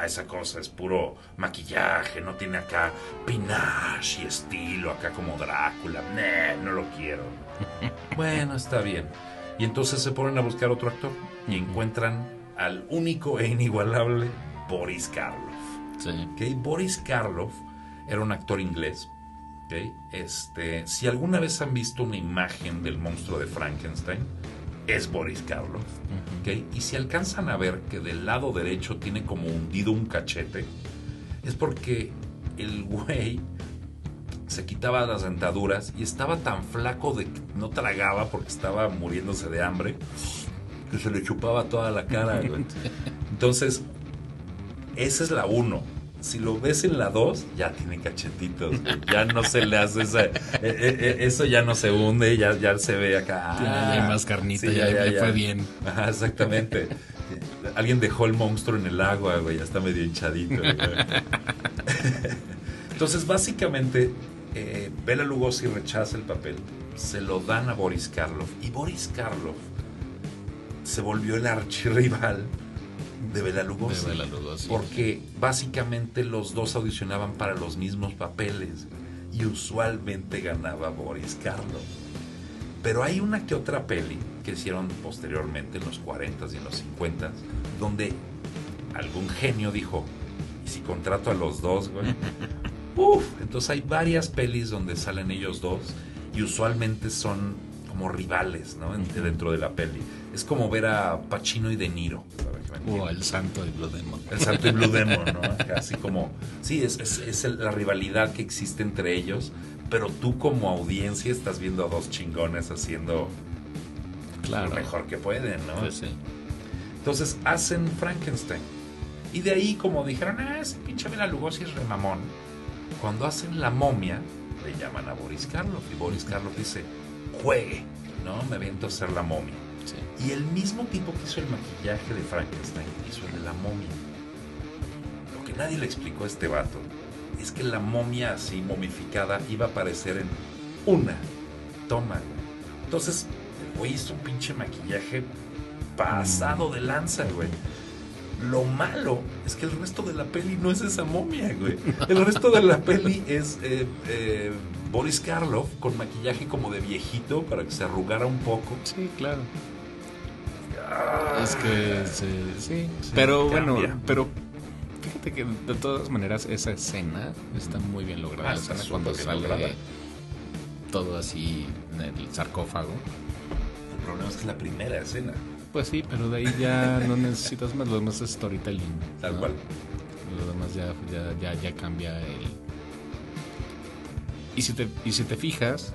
esa cosa es puro maquillaje, no tiene acá pinache y estilo, acá como Drácula. No lo quiero. Bueno, está bien. Y entonces se ponen a buscar otro actor y encuentran al único e inigualable Boris Karloff. Sí. ¿Okay? Boris Karloff era un actor inglés. ¿Okay? Si alguna vez han visto una imagen del monstruo de Frankenstein, es Boris Karloff. ¿Okay? Y si alcanzan a ver que del lado derecho tiene como hundido un cachete, es porque el güey se quitaba las dentaduras y estaba tan flaco de que no tragaba porque estaba muriéndose de hambre, que se le chupaba toda la cara, güey. Entonces, esa es la 1. si lo ves en la 2, ya tiene cachetitos, güey. Ya no se le hace eso ya no se hunde, ya se ve acá. Ya hay más carnita, sí, ya fue bien. Ajá, exactamente. Alguien dejó el monstruo en el agua, güey, ya está medio hinchadito, güey. Entonces, básicamente, Bela Lugosi rechaza el papel, se lo dan a Boris Karloff, y Boris Karloff se volvió el archirrival de Bela Lugosi, porque básicamente los dos audicionaban para los mismos papeles y usualmente ganaba Boris Karloff. Pero hay una que otra peli que hicieron posteriormente en los 40s y en los 50s donde algún genio dijo, ¿y si contrato a los dos, güey? Entonces hay varias pelis donde salen ellos dos y usualmente son como rivales, ¿no? Dentro de la peli. Es como ver a Pacino y De Niro. O El Santo y Blue Demon. El Santo y Blue Demon, ¿no? Así como... Sí, es la rivalidad que existe entre ellos, pero tú como audiencia estás viendo a dos chingones haciendo lo mejor que pueden, ¿no? Pues sí. Entonces hacen Frankenstein. Y de ahí, como dijeron, ese pinche Bela Lugosi es remamón. Cuando hacen La Momia, le llaman a Boris Karloff. Y Boris Karloff dice, juegue, ¿no? Me aviento a hacer La Momia. Sí. Y el mismo tipo que hizo el maquillaje de Frankenstein hizo el de La Momia. Lo que nadie le explicó a este vato es que la momia así momificada iba a aparecer en una toma. Entonces, el güey hizo un pinche maquillaje pasado de lanza, güey. Lo malo es que el resto de la peli no es esa momia, güey. El resto de la peli es Boris Karloff con maquillaje como de viejito para que se arrugara un poco. Sí, claro. Es que sí. Pero bueno, fíjate que de todas maneras esa escena está muy bien lograda. La escena cuando sale todo así en el sarcófago. El problema es que es la primera escena. Pues sí, pero de ahí ya no necesitas más. Lo demás es storytelling. Tal cual. Lo demás ya cambia el... Y si te fijas,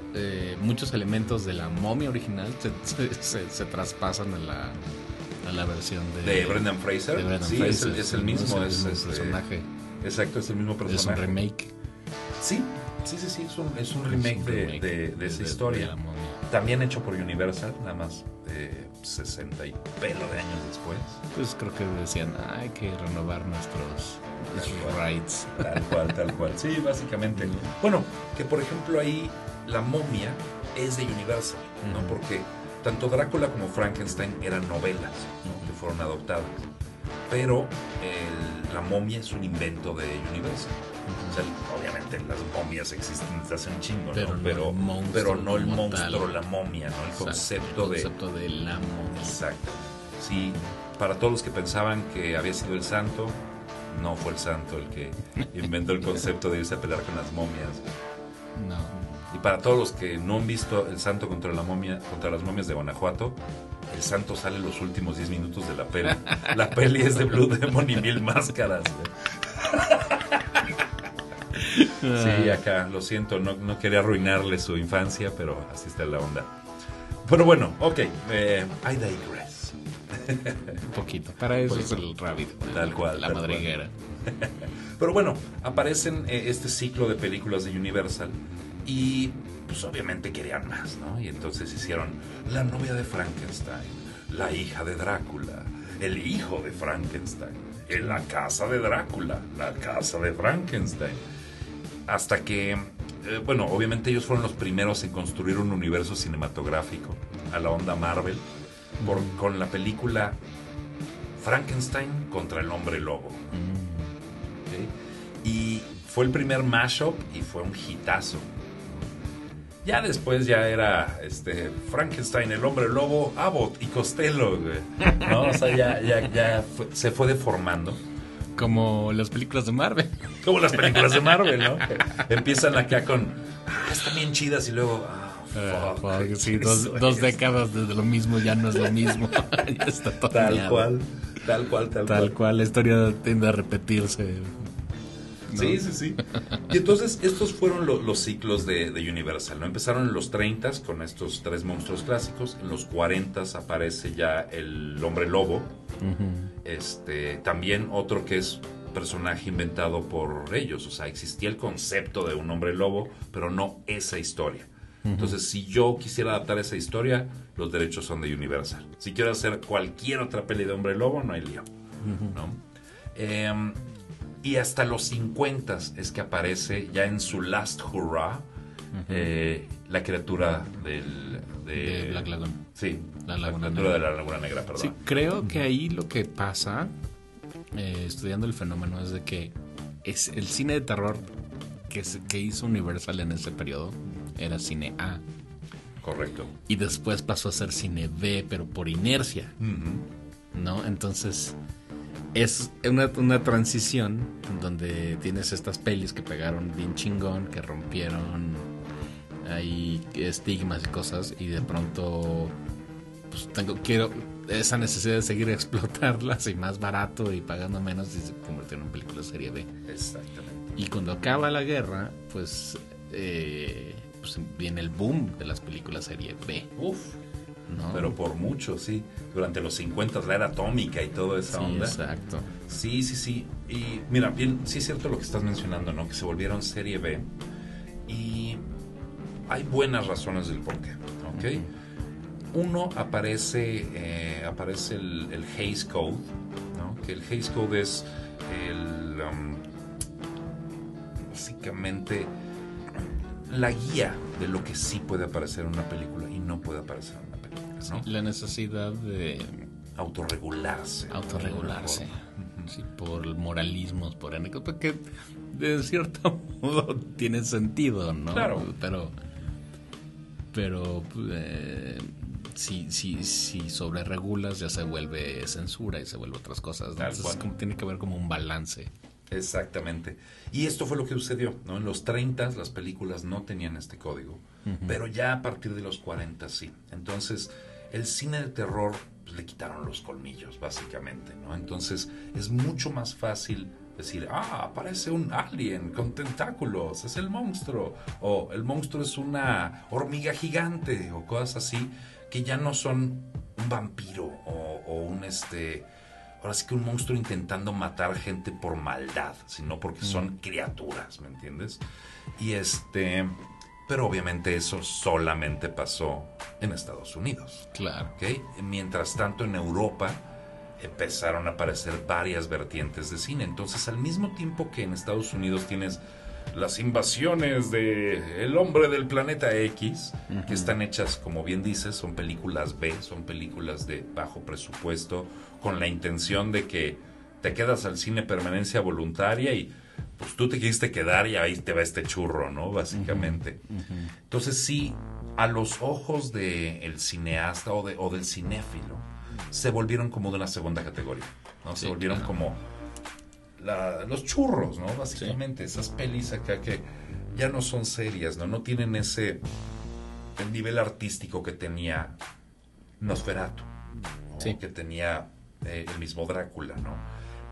muchos elementos de la momia original se traspasan a la versión de Brendan Fraser. Fraser. Es el mismo. Es el personaje. Exacto, es el mismo personaje. Es un remake. Sí, es un remake de esa historia. De la momia. También hecho por Universal, nada más 60 y pelo de años después. Pues creo que decían, hay que renovar nuestros rights. Tal cual. Sí, básicamente. Bueno, que por ejemplo ahí la momia es de Universal, ¿no? Porque tanto Drácula como Frankenstein eran novelas, ¿no? Que fueron adoptadas. Pero la momia es un invento de Universal. O sea, obviamente las momias existen desde hace un chingo, ¿no? Pero no el monstruo, la momia, ¿no? El concepto de la momia. Exacto. Sí, para todos los que pensaban que había sido el santo, no fue el santo el que inventó el concepto de irse a pelear con las momias. No. Y para todos los que no han visto el santo contra las momias de Guanajuato, el santo sale en los últimos 10 minutos de la peli. La peli es de Blue Demon y 1000 máscaras. Sí, acá, lo siento, no quería arruinarle su infancia, pero así está la onda. Pero bueno, ok, I digress. Un poquito, para eso es el Rabbit. Tal cual. La madriguera. Pero bueno, aparecen este ciclo de películas de Universal y pues obviamente querían más, ¿no? Y entonces hicieron La novia de Frankenstein, La hija de Drácula, El hijo de Frankenstein, La casa de Drácula, La casa de Frankenstein. Hasta que, bueno, obviamente ellos fueron los primeros en construir un universo cinematográfico a la onda Marvel con la película Frankenstein contra el hombre lobo. ¿Okay? Y fue el primer mashup y fue un hitazo. Ya después ya era Frankenstein, el hombre lobo, Abbott y Costello, güey, ¿no? O sea, se fue deformando. Como las películas de Marvel. Como las películas de Marvel, ¿no? Empiezan acá con, están bien chidas y luego, fuck. Sí, dos décadas de lo mismo ya no es lo mismo. Ya está todo tal cual. La historia tiende a repetirse. ¿No? Sí. Y entonces estos fueron los ciclos de Universal, ¿no? Empezaron en los 30s con estos 3 monstruos clásicos. En los 40s aparece ya el hombre lobo. También otro que es personaje inventado por ellos. O sea, existía el concepto de un hombre lobo, pero no esa historia. Entonces, si yo quisiera adaptar esa historia, los derechos son de Universal. Si quiero hacer cualquier otra peli de hombre lobo, no hay lío, ¿no? Y hasta los 50 es que aparece ya en su last hurrah la criatura de Black Lagoon. Sí, la criatura Negra. de la Laguna Negra, perdón. Sí, creo que ahí lo que pasa, estudiando el fenómeno, es de que es el cine de terror que hizo Universal en ese periodo era cine A. Correcto. Y después pasó a ser cine B, pero por inercia. ¿No? Entonces es una transición donde tienes estas pelis que pegaron bien chingón, que rompieron ahí estigmas y cosas, y de pronto pues quiero esa necesidad de seguir explotarlas y más barato y pagando menos, y se convirtieron en películas serie B. Exactamente. Y cuando acaba la guerra, pues viene el boom de las películas serie B. ¿No? Pero por mucho, sí. Durante los 50, la era atómica y toda esa onda. Exacto. Sí. Y mira, bien, sí es cierto lo que estás mencionando, ¿no? Que se volvieron serie B. Y hay buenas razones del porqué, ¿ok? Uno, aparece el Hays Code, ¿no? Que el Hays Code es básicamente la guía de lo que sí puede aparecer en una película y no puede aparecer en una película, ¿no? Sí, la necesidad de autorregularse. Sí, por moralismos, por anécdotas, porque de cierto modo tiene sentido, ¿no? Claro. Pero si sobreregulas ya se vuelve censura y se vuelve otras cosas, ¿no? Entonces tiene que haber como un balance. Exactamente. Y esto fue lo que sucedió, ¿no? En los 30 las películas no tenían este código, pero ya a partir de los 40 sí. Entonces, el cine de terror pues, le quitaron los colmillos, básicamente, ¿no? Entonces, es mucho más fácil decir, aparece un alien con tentáculos, es el monstruo, o el monstruo es una hormiga gigante, o cosas así, que ya no son un vampiro o un ahora sí que un monstruo intentando matar gente por maldad, sino porque son criaturas, ¿me entiendes? Y pero obviamente eso solamente pasó en Estados Unidos. Claro. ¿Okay? Mientras tanto en Europa empezaron a aparecer varias vertientes de cine. Entonces al mismo tiempo que en Estados Unidos tienes las invasiones de el hombre del planeta X, que están hechas, como bien dices, son películas B, son películas de bajo presupuesto, con la intención de que te quedas al cine permanencia voluntaria y pues tú te quisiste quedar y ahí te va este churro, ¿no? Básicamente. Entonces sí, a los ojos del cineasta o del cinéfilo, se volvieron como de una segunda categoría, ¿no? Sí, se volvieron como los churros, ¿no? Básicamente, esas pelis acá que ya no son serias, ¿no? No tienen el nivel artístico que tenía Nosferatu, ¿no? Sí. Que tenía el mismo Drácula, ¿no?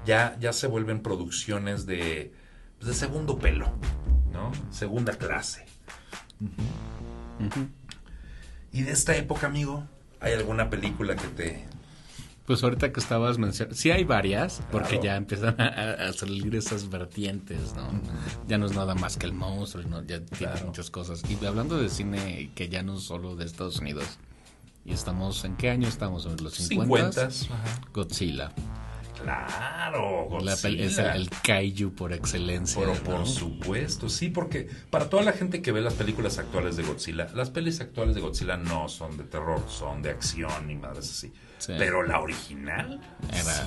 Ya se vuelven producciones de segundo pelo, ¿no? Segunda clase. Y de esta época, amigo, ¿hay alguna película que te... Pues ahorita que estabas mencionando, sí hay varias, porque Claro. ya empiezan a salir esas vertientes, ¿no? Ya no es nada más que el monstruo, ¿no? Ya tiene muchas cosas. Y hablando de cine que ya no es solo de Estados Unidos, y estamos, ¿en qué año estamos? ¿En los 50? Ajá. Godzilla. Claro, Godzilla. Es el kaiju por excelencia. Pero ¿no? por supuesto, sí, porque para toda la gente que ve las películas actuales de Godzilla, las pelis actuales de Godzilla no son de terror, son de acción y madres así. Sí. Pero la original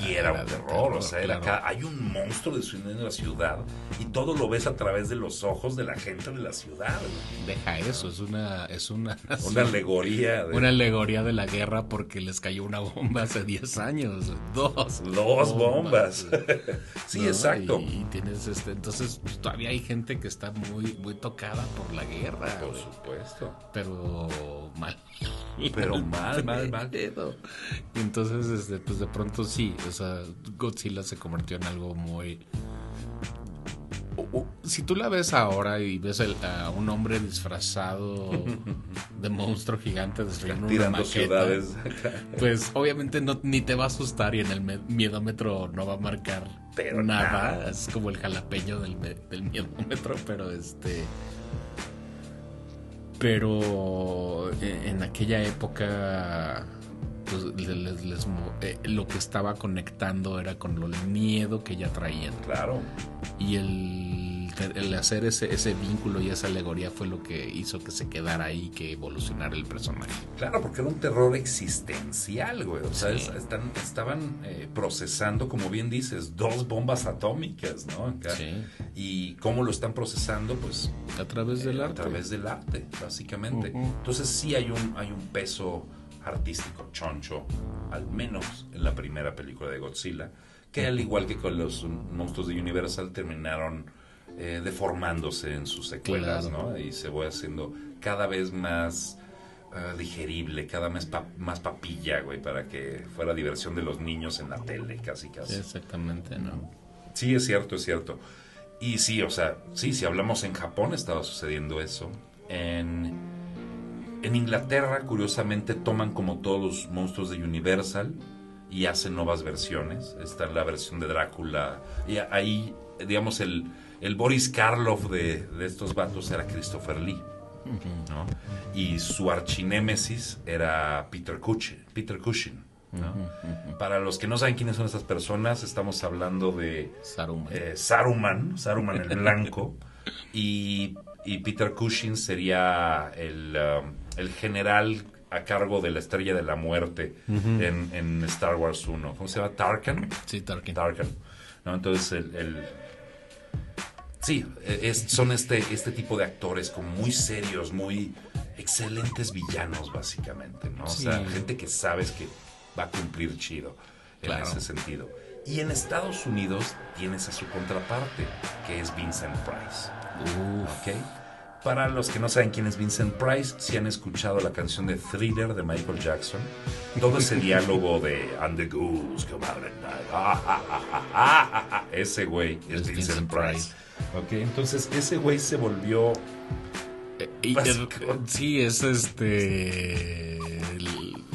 era un terror, o sea, era claro. acá, hay un monstruo en la ciudad y todo lo ves a través de los ojos de la gente de la ciudad. Deja eso, es una Una alegoría. Una alegoría de la guerra porque les cayó una bomba hace 10 años. Dos bombas. Sí, ¿no? Exacto. Y tienes entonces pues, todavía hay gente que está muy, muy tocada por la guerra. Por supuesto. Pero mal. Pero mal. Y entonces, pues de pronto sí, o sea, Godzilla se convirtió en algo muy Si tú la ves ahora y ves a un hombre disfrazado de monstruo gigante destruyendo una maqueta, ciudades, pues obviamente ni te va a asustar y en el miedómetro no va a marcar nada. Es como el jalapeño del miedómetro, pero en aquella época pues, lo que estaba conectando era con el miedo que ya traían. Claro. Y el hacer ese vínculo y esa alegoría fue lo que hizo que se quedara ahí, que evolucionara el personaje. Claro, porque era un terror existencial, güey. O sea, estaban procesando, como bien dices, 2 bombas atómicas, ¿no? Acá. Sí. ¿Y cómo lo están procesando? Pues a través del arte. A través del arte, básicamente. Entonces sí hay un peso artístico choncho, al menos en la primera película de Godzilla, que al igual que con los monstruos de Universal terminaron deformándose en sus secuelas, claro. ¿no? Y se fue haciendo cada vez más digerible, cada vez más papilla, güey, para que fuera diversión de los niños en la tele, casi. Sí, exactamente, ¿no? Sí, es cierto. Y sí, o sea, sí, si hablamos en Japón estaba sucediendo eso. En Inglaterra, curiosamente, toman como todos los monstruos de Universal y hacen nuevas versiones. Está la versión de Drácula. Y ahí, digamos, el Boris Karloff de estos vatos era Christopher Lee, ¿no? Y su archinémesis era Peter Cushing, ¿no? Para los que no saben quiénes son estas personas, estamos hablando de Saruman el Blanco. Y Peter Cushing sería el general a cargo de la Estrella de la Muerte en Star Wars 1. ¿Cómo se llama? ¿Tarkin? Sí, Tarkin. ¿No? Entonces, sí, son este tipo de actores como muy serios, muy excelentes villanos, básicamente, ¿no? Sí. O sea, gente que sabes que va a cumplir chido en ese sentido. Y en Estados Unidos tienes a su contraparte, que es Vincent Price. ¿Ok? Para los que no saben quién es Vincent Price, si han escuchado la canción de Thriller de Michael Jackson, todo ese diálogo de And the goose come out at night, ese güey es Vincent Price. Ok, entonces ese güey se volvió... sí, es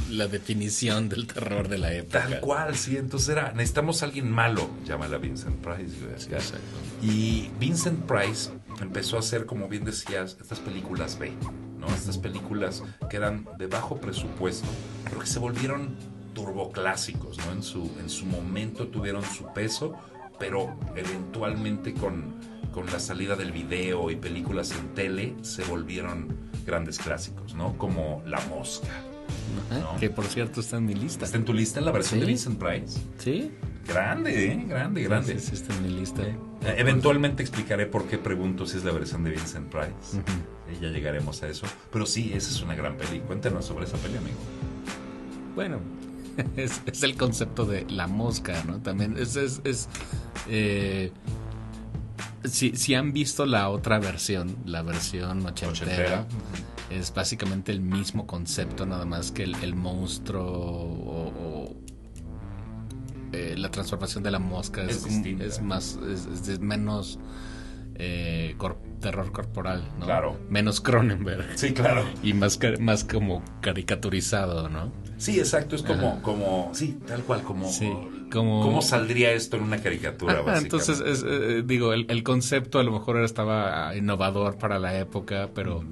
la definición del terror de la época. Tal cual, sí. Entonces necesitamos a alguien malo, llámala Vincent Price. Sí, exacto. Y Vincent Price empezó a hacer, como bien decías, estas películas B, ¿no? Estas películas que eran de bajo presupuesto, pero que se volvieron turboclásicos, ¿no? En su momento tuvieron su peso, pero eventualmente con la salida del video y películas en tele se volvieron grandes clásicos, ¿no? Como La Mosca, ¿no? Que por cierto está en mi lista. ¿Está en tu lista la versión de Vincent Price? Sí. Grande, grande. Sí, está en mi lista. Eventualmente explicaré por qué pregunto si es la versión de Vincent Price. Ya llegaremos a eso. Pero sí, esa es una gran peli. Cuéntanos sobre esa peli, amigo. Bueno, es el concepto de La Mosca, ¿no? También si han visto la otra versión, la versión ochentera, es básicamente el mismo concepto, nada más que el monstruo la transformación de la mosca es menos terror corporal, ¿no? Claro. Menos Cronenberg. Sí, claro. Y más como caricaturizado, ¿no? Sí, exacto, es como sí, tal cual, ¿cómo saldría esto en una caricatura, básicamente? Entonces, digo, el concepto a lo mejor estaba innovador para la época, pero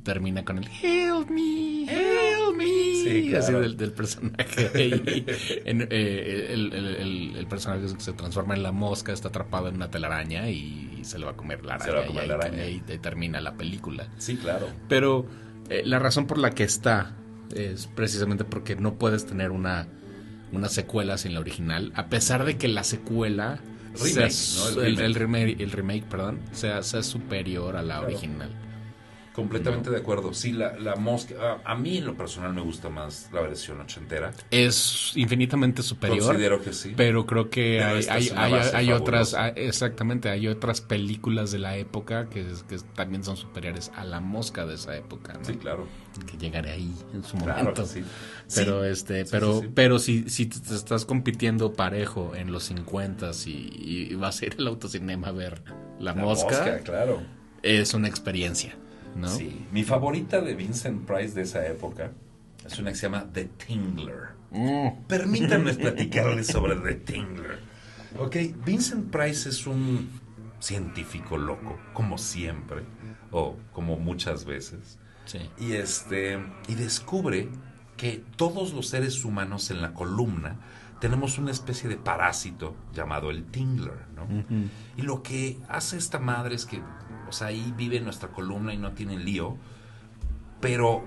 termina con el help me. Sí, claro. Así del personaje. Y el personaje que se transforma en la mosca está atrapado en una telaraña y se lo va a comer la araña. Y termina la película. Sí, claro. Pero la razón por la que está es precisamente porque no puedes tener una secuela sin la original, a pesar de que la secuela remake, el remake, perdón, sea superior a la original. Completamente de acuerdo. Sí, la mosca... A mí, en lo personal, me gusta más la versión ochentera. Es infinitamente superior. Considero que sí. Pero creo que hay otras... Exactamente, hay otras películas de la época que también son superiores a la mosca de esa época, ¿no? Sí, claro. Que llegaré ahí en su momento. Claro, sí. Pero, sí. pero si te estás compitiendo parejo en los 50s y vas a ir al autocinema a ver la mosca, claro. Es una experiencia, ¿no? Sí. Mi favorita de Vincent Price de esa época es una que se llama The Tingler. Permítanme platicarles sobre The Tingler. Ok, Vincent Price es un científico loco, como siempre, o como muchas veces. Sí. Y descubre que todos los seres humanos en la columna tenemos una especie de parásito llamado el Tingler, ¿no? Uh-huh. Y lo que hace esta madre es que, o sea, ahí vive en nuestra columna y no tiene lío, pero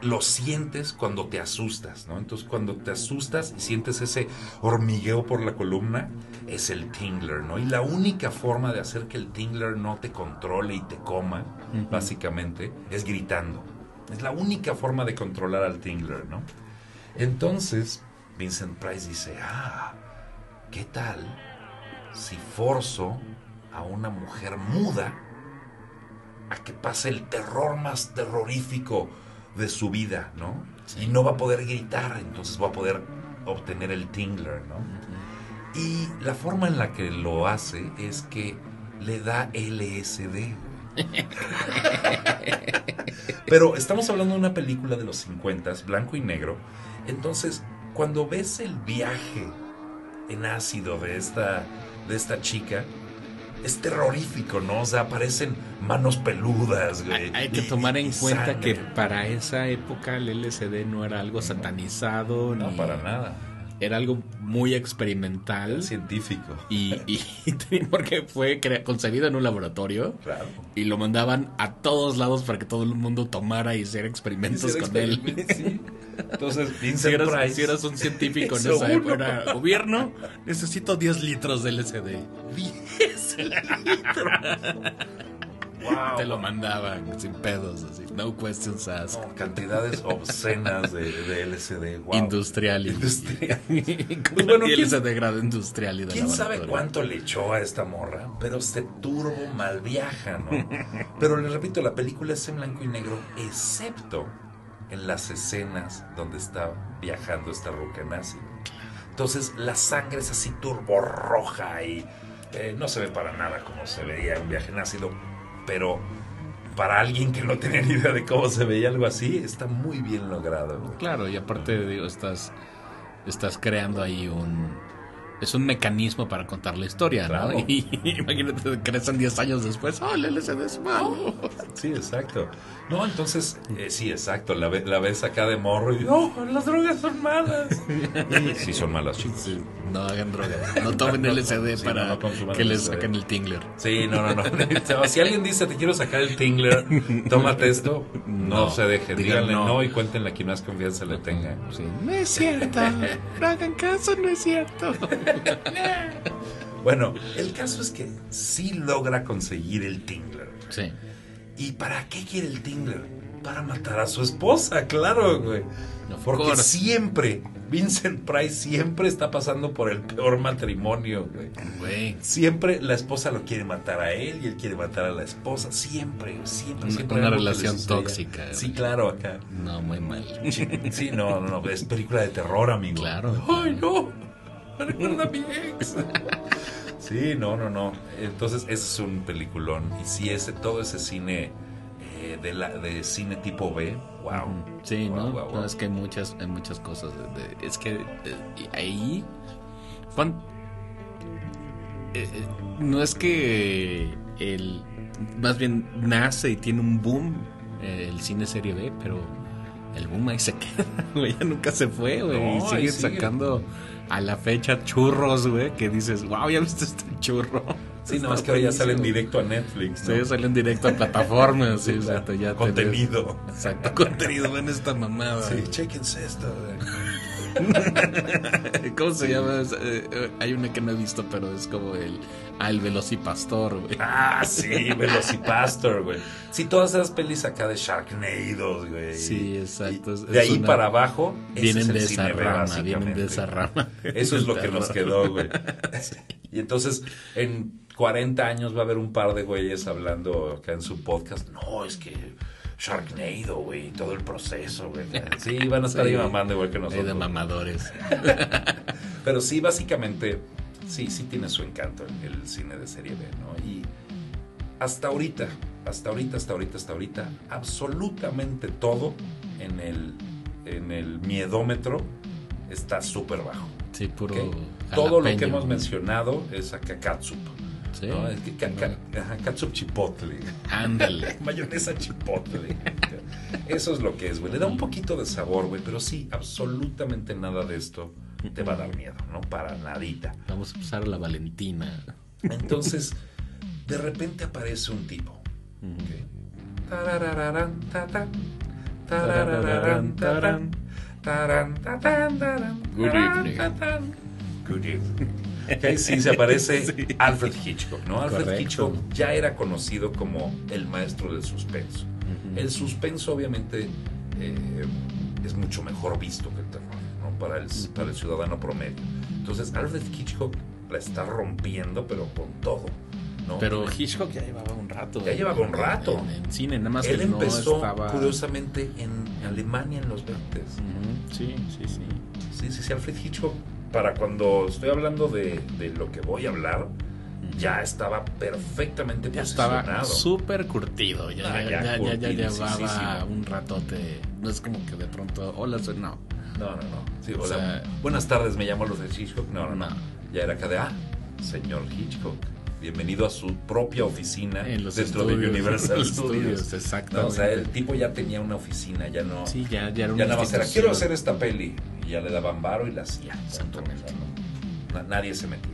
lo sientes cuando te asustas, ¿no? Entonces, cuando te asustas y sientes ese hormigueo por la columna, es el Tingler, ¿no? Y la única forma de hacer que el Tingler no te controle y te coma, uh-huh, básicamente, es gritando. Es la única forma de controlar al Tingler, ¿no? Entonces, Vincent Price dice, ¿qué tal si forzo a una mujer muda a que pase el terror más terrorífico de su vida, ¿no? Sí. Y no va a poder gritar, entonces va a poder obtener el Tingler, ¿no? Uh-huh. Y la forma en la que lo hace es que le da LSD. Pero estamos hablando de una película de los 50s, blanco y negro. Entonces, cuando ves el viaje en ácido de esta chica, es terrorífico, ¿no? O sea, aparecen manos peludas, güey. Hay que tomar en cuenta sangre. Que para esa época el LSD no era algo satanizado. No, para nada. Era algo muy experimental. Científico. Y porque fue concebido en un laboratorio. Claro. Y lo mandaban a todos lados para que todo el mundo tomara y hiciera experimentos con él. Sí. Entonces, Vincent Price, si eras un científico en esa época, gobierno, necesito 10 litros de LSD. 10 litros. Wow. Te lo mandaban sin pedos, así, no questions asked. No, cantidades obscenas de LSD. Wow. Industrial. Pues bueno, y LSD de grado industrial y de ¿quién sabe cuánto le echó a esta morra? Pero se turbo mal viaja, ¿no? Pero les repito, la película es en blanco y negro, excepto en las escenas donde está viajando esta ruca en ácido. Entonces la sangre es así turbo roja y no se ve para nada como se veía en Viaje en ácido. Pero para alguien que no tenía ni idea de cómo se veía algo así, está muy bien logrado, güey. Claro, y aparte, digo, estás creando ahí es un mecanismo para contar la historia, claro, ¿no? Y imagínate, crecen 10 años después, el LSD es malo. Sí, exacto. No, entonces, sí, exacto, la ves acá de morro y las drogas son malas. Sí, son malas, chicos. Sí, no hagan drogas, no tomen LSD sí, para que les saquen el Tingler. Sí, no. Si alguien dice, te quiero sacar el Tingler, tómate esto, no se dejen, díganle no y cuéntenle a quien más confianza le tenga. Sí. No es cierto, no hagan caso, no es cierto. Bueno, el caso es que sí logra conseguir el Tingler. Sí. ¿Y para qué quiere el Tingler? Para matar a su esposa, claro, güey. Porque siempre, Vincent Price siempre está pasando por el peor matrimonio, güey. Siempre la esposa lo quiere matar a él y él quiere matar a la esposa. Siempre. Una relación tóxica. Sí, claro, acá. No, muy mal. Sí, no, es película de terror, amigo. Claro. ¡Ay, no! Me recuerda a mi ex. Sí, no. Entonces, ese es un peliculón. Y sí, todo ese cine de cine tipo B, wow. Sí, wow, ¿no? Wow. No, es que hay muchas cosas. Es que ahí. No es que más bien nace y tiene un boom el cine serie B, pero el boom ahí se queda, güey. Ya nunca se fue, güey. No, y siguen sacando a la fecha churros, güey, que dices, wow, ¿ya viste este churro? Sí, no, es que ahora ya salen directo a Netflix, ¿no? Sí, salen directo a plataformas, sí, exacto. Ya contenido. Exacto, contenido, ven esta mamada. Sí, chéquense esto, güey. ¿Cómo se llama? Hay una que no he visto, pero es como el Velocipastor, güey. Ah, sí, Velocipastor, güey. Sí, todas esas pelis acá de Sharknado, güey. Sí, exacto. De ahí para abajo vienen de esa rama, vienen de esa rama. Eso es lo que nos quedó, güey. Y entonces, en 40 años va a haber un par de güeyes hablando acá en su podcast. No, es que Sharknado, güey, todo el proceso, güey. Sí, van a estar ahí mamando igual que nosotros. De mamadores. Pero sí, básicamente, sí tiene su encanto el cine de serie B, ¿no? Y hasta ahorita, absolutamente todo en el miedómetro está súper bajo. Sí, puro ¿okay? Todo lo que hemos mencionado es acá catsup. Sí. ¿No? Es que catsup chipotle. Ándale. Mayonesa chipotle. Eso es lo que es, güey. Le da un poquito de sabor, güey, pero sí, absolutamente nada de esto te va a dar miedo, ¿no? Para nadita. Vamos a usar la Valentina. Entonces, de repente aparece un tipo. ¿Okay? Tarararán, tatán, tarararán, tatán, tarán, tatán, tarán, Good evening. Good evening. Okay, sí, se aparece Sí. Alfred Hitchcock, ¿no? Alfred Correcto. Hitchcock ya era conocido como el maestro del suspenso. El suspenso, obviamente, es mucho mejor visto que el terror, ¿no? Para el ciudadano promedio. Entonces, Alfred Hitchcock la está rompiendo, pero con todo, ¿no? Pero Hitchcock ya llevaba un rato. Ya llevaba un rato. En cine, nada más Él que no empezó, estaba... curiosamente, en Alemania en los 20s. Sí. Sí, Alfred Hitchcock, para cuando estoy hablando de lo que voy a hablar, ya estaba perfectamente Ya posicionado. estaba súper curtido. Ya curtidísimo. llevaba un ratote. No es como que de pronto, hola, soy... No. No. Sí, O hola, sea, buenas tardes, me llamo Alfred Hitchcock. No. No. Ya era acá de, señor Hitchcock, bienvenido a su propia oficina En los dentro de estudios, Universal los Studios. exactamente. No, o sea, el tipo ya tenía una oficina, ya no... Sí, ya era una Ya nada más era, institución. quiero hacer esta peli. Y ya le daban varo y la hacía. Exactamente. O sea, nadie se metía.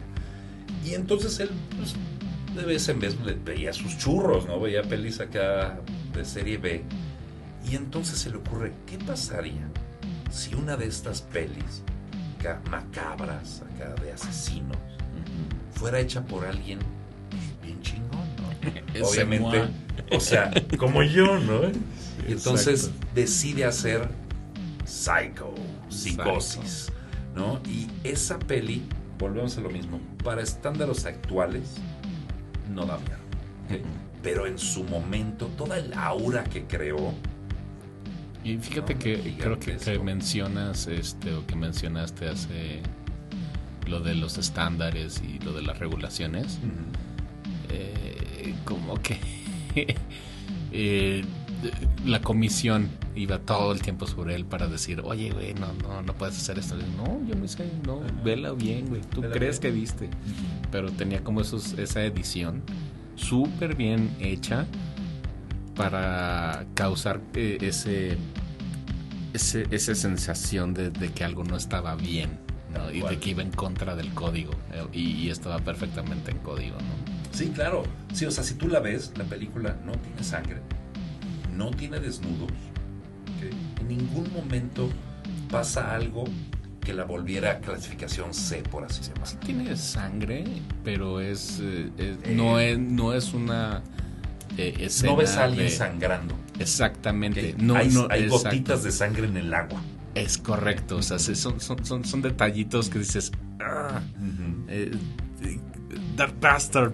Y entonces él, pues, de vez en vez veía sus churros, ¿no? Veía pelis acá de serie B. Y entonces se le ocurre, ¿qué pasaría si una de estas pelis acá, macabras, acá de asesinos, fuera hecha por alguien bien chingón, ¿no? Obviamente, o sea, como yo, ¿no? Y entonces Exacto. decide hacer Psicosis, ¿no? Y esa peli, volvemos a lo mismo, para estándares actuales no da miedo, ¿okay? Pero en su momento toda el aura que creó. Y fíjate que creo que mencionas o que mencionaste hace lo de los estándares y lo de las regulaciones. Como que la comisión iba todo el tiempo sobre él para decir, oye, güey, no puedes hacer esto. No, yo no sé, no, vela bien, güey, tú crees que viste. Pero tenía como esa edición súper bien hecha para causar esa sensación de que algo no estaba bien, ¿no? Y de que iba en contra del código, y estaba perfectamente en código, ¿no? Sí, claro. Sí, o sea, si tú la ves, la película no tiene sangre, no tiene desnudos, ¿okay? En ningún momento pasa algo que la volviera a clasificación C, por así llamarlo. Sí tiene sangre, pero no es una escena. No ves a alguien de... sangrando. Exactamente. ¿Okay? Hay gotitas de sangre en el agua. Es correcto. O sea, son detallitos que dices. Dark Bastard.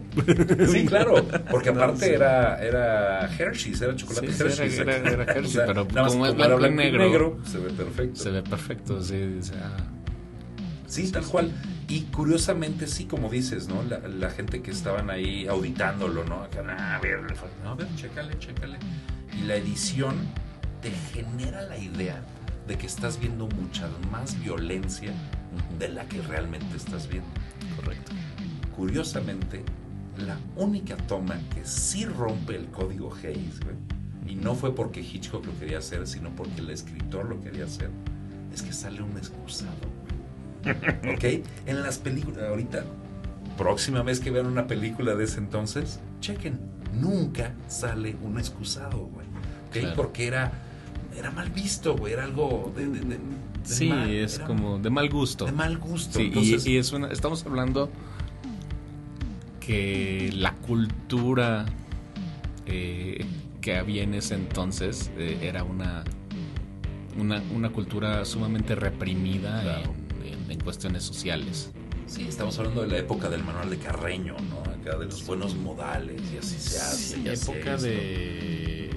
Sí, claro, porque aparte era Hershey's, era chocolate Hershey's. Era Hershey, o sea, pero como es blanco y negro, se ve perfecto. Se ve perfecto, sí. O sea, sí, tal cual. Y curiosamente, sí, como dices, ¿no? La gente que estaban ahí auditándolo, ¿no? Acá, a ver, chécale. Y la edición te genera la idea de que estás viendo mucha más violencia de la que realmente estás viendo. Correcto. Curiosamente, la única toma que sí rompe el código Hays, güey, y no fue porque Hitchcock lo quería hacer, sino porque el escritor lo quería hacer, es que sale un excusado, güey. ¿Ok? En las películas, ahorita, próxima vez que vean una película de ese entonces, chequen, nunca sale un excusado, güey. ¿Ok? Claro. Porque era mal visto, güey, era algo Sí, es como de mal gusto. De mal gusto. Sí, entonces, y estamos hablando que la cultura que había en ese entonces era una cultura sumamente reprimida, claro, en cuestiones sociales. Sí, estamos hablando de la época del Manuel de Carreño, ¿no? Acá de los buenos modales, y así se hace. Sí, época de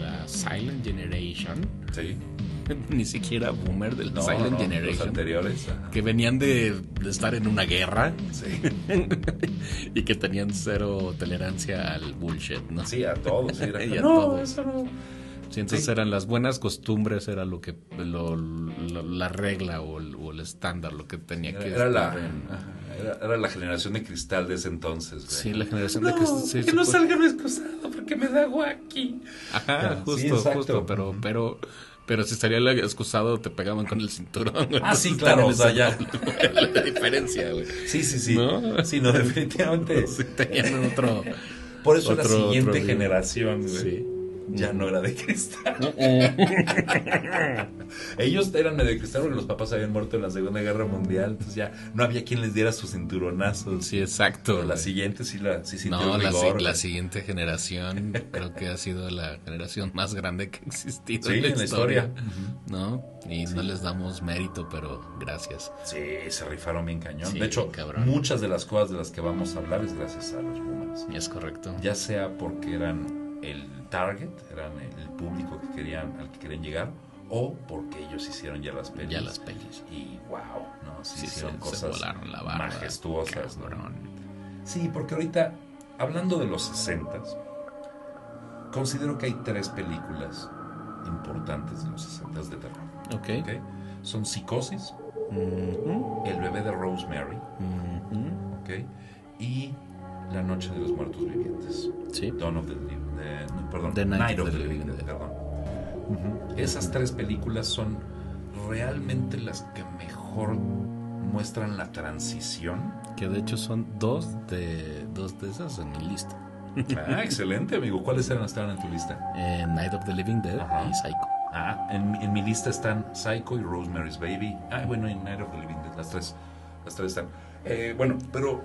la Silent Generation. Sí. Ni siquiera boomer, del Silent Generation. Los anteriores. Que venían de estar en una guerra. Sí. Y que tenían cero tolerancia al bullshit, ¿no? Sí, a todos. Sí, y a todos. Eso no. Sí, entonces eran las buenas costumbres, era lo que la regla o el estándar, lo que tenía que estar era la generación de cristal de ese entonces. Sí, la generación de cristal. Sí, que no salga excusado porque me da agua aquí. Ajá, justo, pero si estaría el excusado te pegaban con el cinturón. Sí, claro, o sea, ya. La diferencia, güey. Sí. ¿No? Sí, no, definitivamente. Sí, tenían otro. Por eso la siguiente generación, güey. Sí. Ya no era de cristal. Ellos eran de cristal porque los papás habían muerto en la Segunda Guerra Mundial. Entonces ya no había quien les diera sus cinturonazos. Sí, exacto. Pero la siguiente sí sintió no, rigor. La siguiente generación creo que ha sido la generación más grande que ha existido en la historia. ¿No? Y no les damos mérito, pero gracias. Sí, se rifaron bien cañón. Sí, de hecho, cabrón. Muchas de las cosas de las que vamos a hablar es gracias a los Pumas. Es correcto. Ya sea porque eran el target, eran el público al que querían llegar, o porque ellos hicieron ya las pelis. Y wow, ¿no? Sí, hicieron cosas se volaron la barba, majestuosas, ¿no? Sí, porque ahorita, hablando de los 60s, considero que hay 3 películas importantes de los 60s de terror. Okay. Son Psicosis, El bebé de Rosemary, y La noche de los muertos vivientes. Sí. The Night of the Living Dead. Perdón. Esas 3 películas son realmente las que mejor muestran la transición. Que de hecho son dos de esas en mi lista. Excelente, amigo. ¿Cuáles estaban en tu lista? Night of the Living Dead y Psycho. En mi lista están Psycho y Rosemary's Baby. Bueno, en Night of the Living Dead las tres están. Pero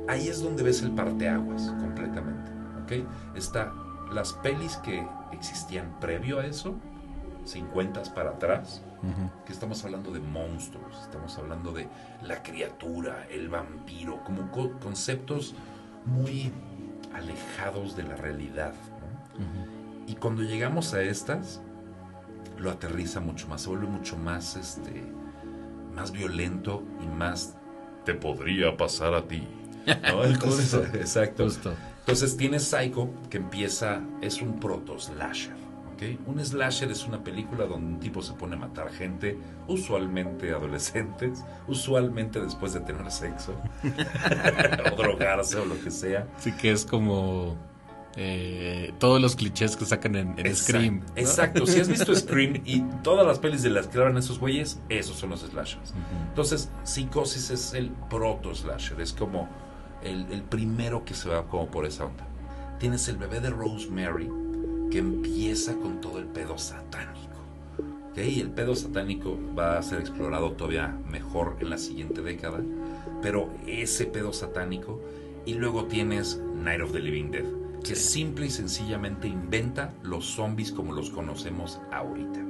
ahí es donde ves el parteaguas completamente, ¿ok? Está las pelis que existían previo a eso, 50s para atrás, que estamos hablando de monstruos, estamos hablando de la criatura, el vampiro, como conceptos muy alejados de la realidad, ¿no? Y cuando llegamos a estas, lo aterriza mucho más, se vuelve mucho más, más violento y más te podría pasar a ti. ¿No? Entonces, exacto. Justo. Entonces tienes Psycho, que es un proto-slasher, ¿okay? Un slasher es una película donde un tipo se pone a matar gente, usualmente adolescentes, usualmente después de tener sexo, o drogarse o lo que sea. Sí, que es como todos los clichés que sacan en Scream, ¿no? Exacto, si has visto Scream y todas las pelis de las que hablan esos güeyes, esos son los slashers. Entonces, Psicosis es el proto-slasher, es como el primero que se va como por esa onda. Tienes el bebé de Rosemary, que empieza con todo el pedo satánico, ¿okay? Y el pedo satánico va a ser explorado todavía mejor en la siguiente década, pero ese pedo satánico. Y luego tienes Night of the Living Dead, que simple y sencillamente inventa los zombies como los conocemos ahorita.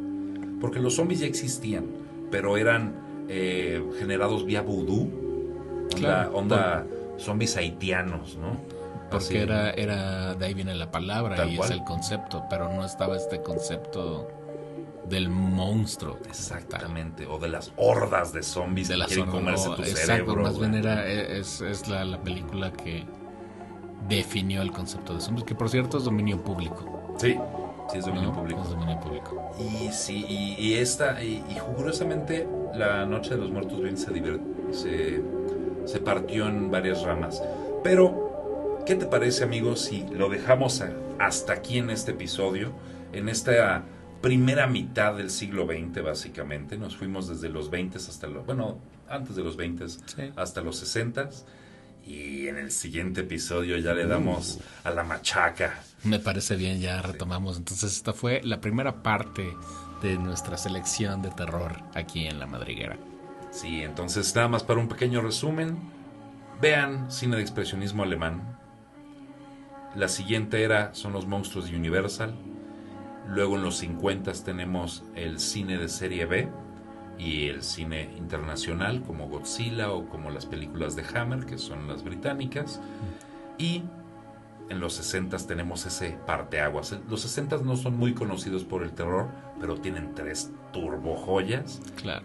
Porque los zombies ya existían, pero eran generados vía vudú, onda zombies haitianos, ¿no? Porque era de ahí viene la palabra Tal y cual. es el concepto, pero no estaba este concepto del monstruo. Exactamente, o de las hordas de zombies de que las quieren comerse tu exacto, cerebro. Más bien es la película que definió el concepto de zombies, que por cierto es dominio público. Sí es dominio público. Es dominio público. Y sí, y curiosamente La noche de los muertos vivientes se partió en varias ramas. Pero, ¿qué te parece, amigos, si lo dejamos hasta aquí en este episodio, en esta primera mitad del siglo XX, básicamente? Nos fuimos desde los 20 hasta antes de los 20 hasta los 60, y en el siguiente episodio ya le damos a la machaca. Me parece bien, ya retomamos. Entonces esta fue la primera parte de nuestra selección de terror aquí en La Madriguera. Sí, entonces nada más para un pequeño resumen, vean cine de expresionismo alemán. La siguiente era son los monstruos de Universal. Luego en los 50 tenemos el cine de serie B y el cine internacional como Godzilla o como las películas de Hammer, que son las británicas. Y en los 60 tenemos ese parteaguas. Los 60 no son muy conocidos por el terror, pero tienen 3 turbojoyas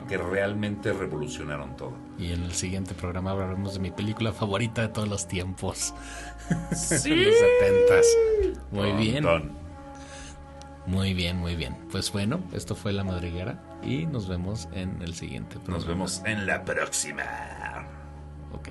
que realmente revolucionaron todo. Y en el siguiente programa hablaremos de mi película favorita de todos los tiempos. Sí. Los 70s. Muy bien. Muy bien, muy bien. Pues bueno, esto fue La Madriguera y nos vemos en el siguiente programa. Nos vemos en la próxima. Ok.